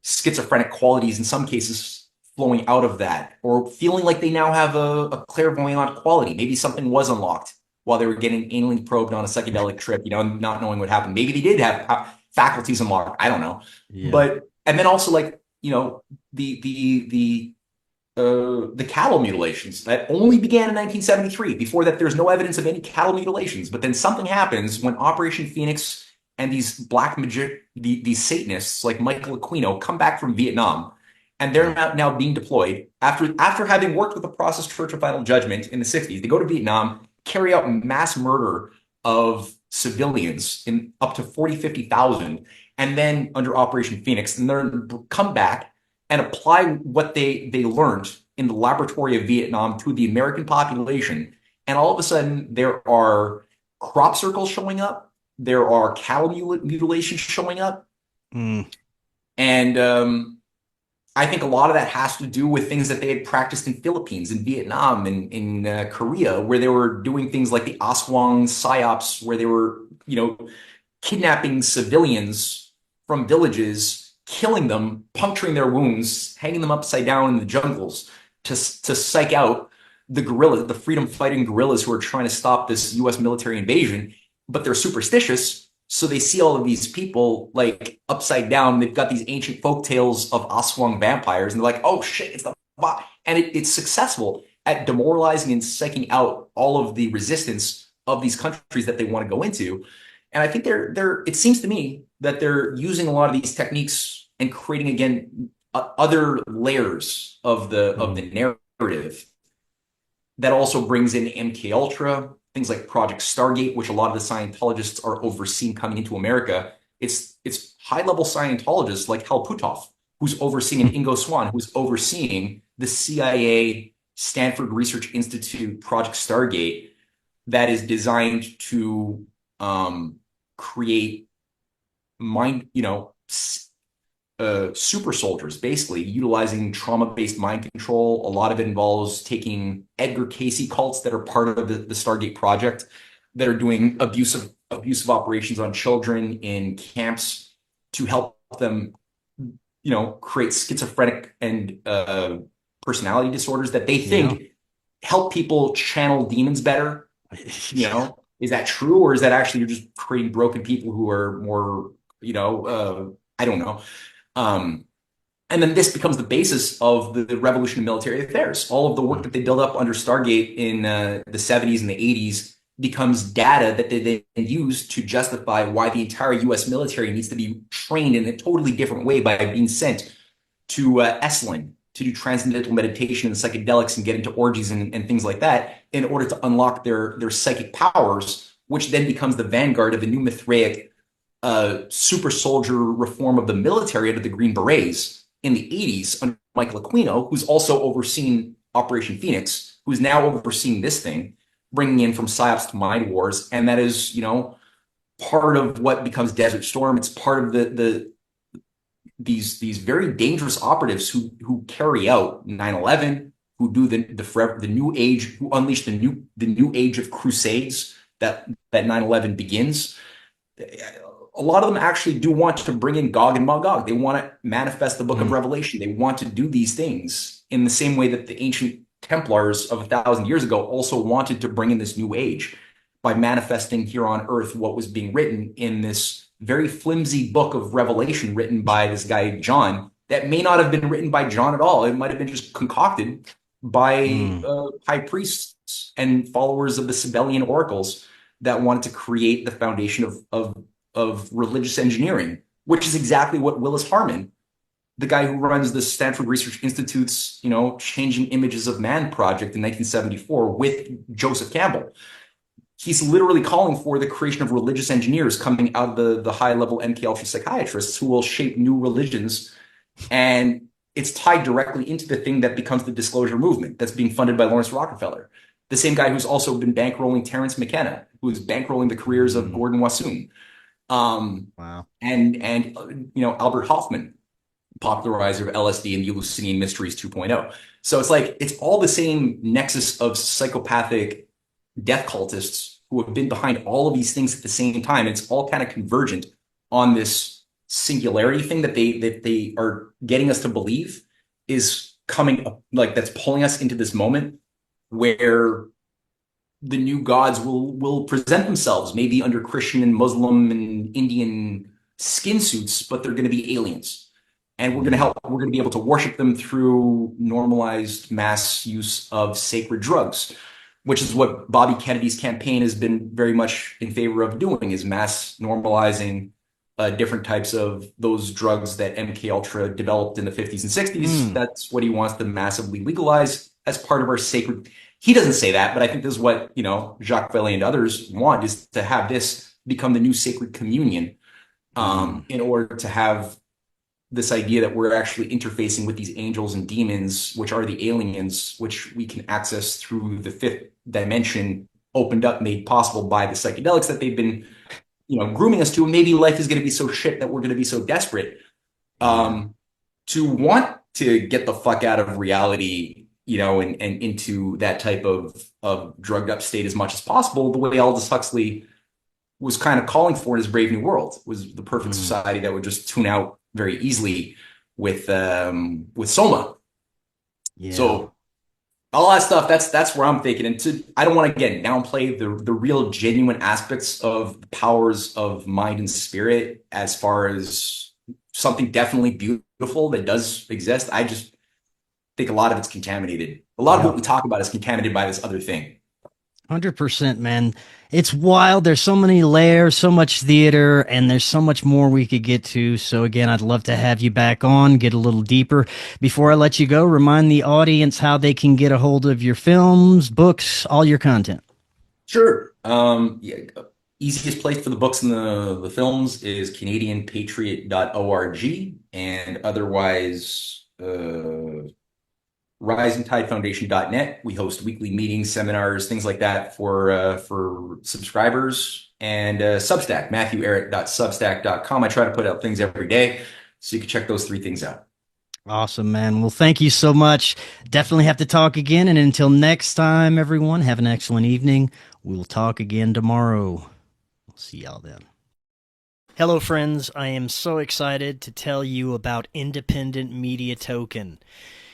schizophrenic qualities in some cases flowing out of that, or feeling like they now have a clairvoyant quality. Maybe something was unlocked while they were getting anally probed on a psychedelic trip, not knowing what happened. Maybe they did have faculties unlocked. I don't know. Yeah. And then also like, the cattle mutilations that only began in 1973. Before that, there's no evidence of any cattle mutilations. But then something happens when Operation Phoenix and these Satanists like Michael Aquino come back from Vietnam, and they're now being deployed after having worked with the Process Church of Final Judgment in the 60s. They go to Vietnam, carry out mass murder of civilians in up to 40, 50,000, and then under Operation Phoenix, and then come back and apply what they learned in the laboratory of Vietnam to the American population. And all of a sudden, there are crop circles showing up. There are cattle mutilations showing up. And I think a lot of that has to do with things that they had practiced in Philippines, in Vietnam, and in Korea, where they were doing things like the Aswang psyops, where they were, kidnapping civilians from villages, killing them, puncturing their wounds, hanging them upside down in the jungles to psych out the guerrillas, the freedom fighting guerrillas who are trying to stop this U.S. military invasion. But they're superstitious, so they see all of these people like upside down. They've got these ancient folk tales of Aswang vampires, and they're like, "Oh shit, it's the bot!" And it's successful at demoralizing and psyching out all of the resistance of these countries that they want to go into. And I think they're. It seems to me that they're using a lot of these techniques and creating again other layers of the narrative that also brings in MK Ultra, things like Project Stargate, which a lot of the Scientologists are overseeing coming into America. It's high-level Scientologists like Hal Puthoff, who's overseeing, and Ingo Swann, who's overseeing the CIA Stanford Research Institute Project Stargate, that is designed to create super soldiers, basically utilizing trauma-based mind control. A lot of it involves taking Edgar Casey cults that are part of the Stargate project, that are doing abusive operations on children in camps to help them, create schizophrenic and personality disorders that they think help people channel demons better. Is that true, or is that actually you're just creating broken people who are more, I don't know. And then this becomes the basis of the revolution in military affairs. All of the work that they build up under Stargate in the 70s and the 80s becomes data that they then use to justify why the entire U.S. military needs to be trained in a totally different way by being sent to Esalen to do transcendental meditation and psychedelics and get into orgies and things like that in order to unlock their psychic powers, which then becomes the vanguard of the new Mithraic super soldier reform of the military under the Green Berets in the 80s under Michael Aquino, who's also overseen Operation Phoenix, who's now overseeing this thing, bringing in from PSYOPs to Mind Wars. And that is, part of what becomes Desert Storm. It's part of these very dangerous operatives who carry out 9/11, who do the new age, who unleash the new age of crusades that 9/11 begins. A lot of them actually do want to bring in Gog and Magog. They want to manifest the Book of Revelation. They want to do these things in the same way that the ancient Templars of 1,000 years ago also wanted to bring in this new age by manifesting here on earth what was being written in this very flimsy book of Revelation written by this guy, John, that may not have been written by John at all. It might have been just concocted by high priests and followers of the Sibelian oracles that wanted to create the foundation of religious engineering, which is exactly what Willis Harman, the guy who runs the Stanford Research Institute's, Changing Images of Man project in 1974 with Joseph Campbell. He's literally calling for the creation of religious engineers coming out of the high-level MK Ultra psychiatrists who will shape new religions. And it's tied directly into the thing that becomes the disclosure movement that's being funded by Lawrence Rockefeller, the same guy who's also been bankrolling Terence McKenna, who's bankrolling the careers of Gordon Wassoon. Wow. And Albert Hoffman, popularizer of LSD and the Eleusinian Mysteries 2.0. So it's all the same nexus of psychopathic death cultists who have been behind all of these things at the same time. It's all kind of convergent on this singularity thing that they are getting us to believe is coming up, that's pulling us into this moment where the new gods will present themselves, maybe under Christian and Muslim and Indian skin suits, but they're going to be aliens. And we're going to be able to worship them through normalized mass use of sacred drugs, which is what Bobby Kennedy's campaign has been very much in favor of doing, is mass normalizing different types of those drugs that MK Ultra developed in the 50s and 60s. That's what he wants to massively legalize as part of our sacred. He doesn't say that, but I think this is what, Jacques Vallée and others want, is to have this become the new sacred communion, in order to have this idea that we're actually interfacing with these angels and demons, which are the aliens, which we can access through the fifth dimension, opened up, made possible by the psychedelics that they've been, grooming us to. And maybe life is going to be so shit that we're going to be so desperate to want to get the fuck out of reality, and into that type of drugged up state as much as possible, the way Aldous Huxley was kind of calling for in his Brave New World, was the perfect society that would just tune out very easily with Soma. Yeah. So all that stuff, that's where I'm thinking. And I don't want to, again, downplay the real genuine aspects of the powers of mind and spirit as far as something definitely beautiful that does exist. I just think a lot of it's contaminated. A lot of what we talk about is contaminated by this other thing. 100%, man. It's wild. There's so many layers, so much theater, and there's so much more we could get to. So again, I'd love to have you back on, get a little deeper. Before I let you go, remind the audience how they can get a hold of your films, books, all your content. Sure. Easiest place for the books and the films is CanadianPatriot.org, and otherwise, risingtidefoundation.net. We host weekly meetings, seminars, things like that for subscribers, and Substack, MatthewErit.substack.com. I try to put out things every day, so you can check those 3 things out. Awesome, man. Well, thank you so much. Definitely have to talk again. And until next time, everyone, have an excellent evening. We'll talk again tomorrow. We'll see y'all then. Hello, friends. I am so excited to tell you about Independent Media Token.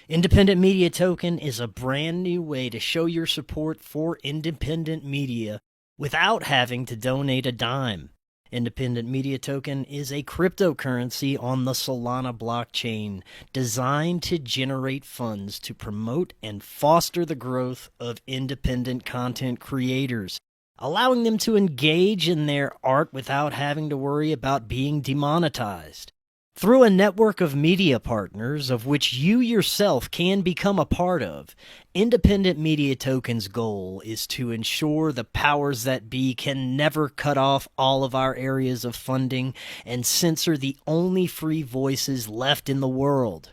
Independent Media Token is a brand new way to show your support for independent media without having to donate a dime. Independent Media Token is a cryptocurrency on the Solana blockchain designed to generate funds to promote and foster the growth of independent content creators, allowing them to engage in their art without having to worry about being demonetized. Through a network of media partners, of which you yourself can become a part of, Independent Media Token's goal is to ensure the powers that be can never cut off all of our areas of funding and censor the only free voices left in the world.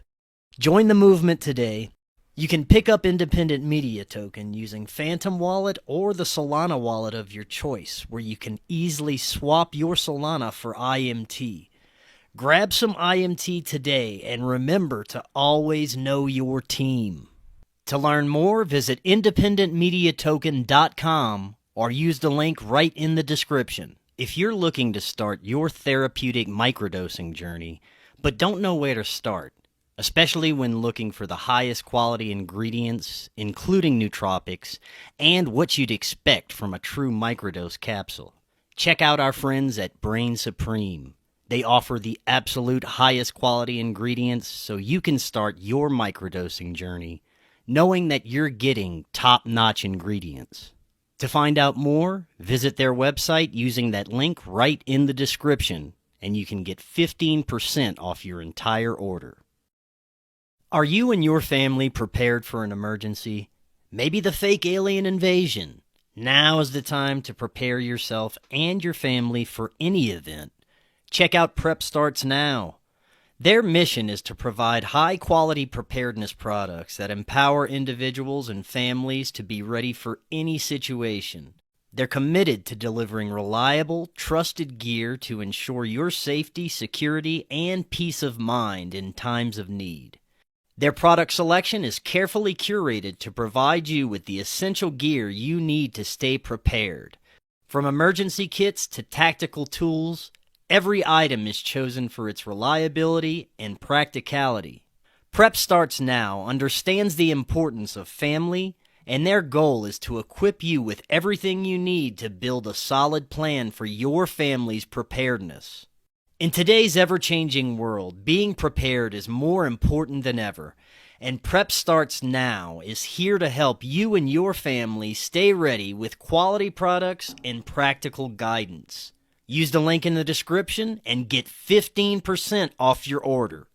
Join the movement today. You can pick up Independent Media Token using Phantom Wallet or the Solana wallet of your choice, where you can easily swap your Solana for IMT. Grab some IMT today, and remember to always know your team. To learn more, visit independentmediatoken.com or use the link right in the description. If you're looking to start your therapeutic microdosing journey, but don't know where to start, especially when looking for the highest quality ingredients, including nootropics, and what you'd expect from a true microdose capsule, check out our friends at Brain Supreme. They offer the absolute highest quality ingredients so you can start your microdosing journey knowing that you're getting top-notch ingredients. To find out more, visit their website using that link right in the description, and you can get 15% off your entire order. Are you and your family prepared for an emergency? Maybe the fake alien invasion? Now is the time to prepare yourself and your family for any event. Check out Prep Starts Now. Their mission is to provide high-quality preparedness products that empower individuals and families to be ready for any situation. They're committed to delivering reliable, trusted gear to ensure your safety, security, and peace of mind in times of need. Their product selection is carefully curated to provide you with the essential gear you need to stay prepared. From emergency kits to tactical tools, every item is chosen for its reliability and practicality. Prep Starts Now understands the importance of family, and their goal is to equip you with everything you need to build a solid plan for your family's preparedness. In today's ever-changing world, being prepared is more important than ever, and Prep Starts Now is here to help you and your family stay ready with quality products and practical guidance. Use the link in the description and get 15% off your order.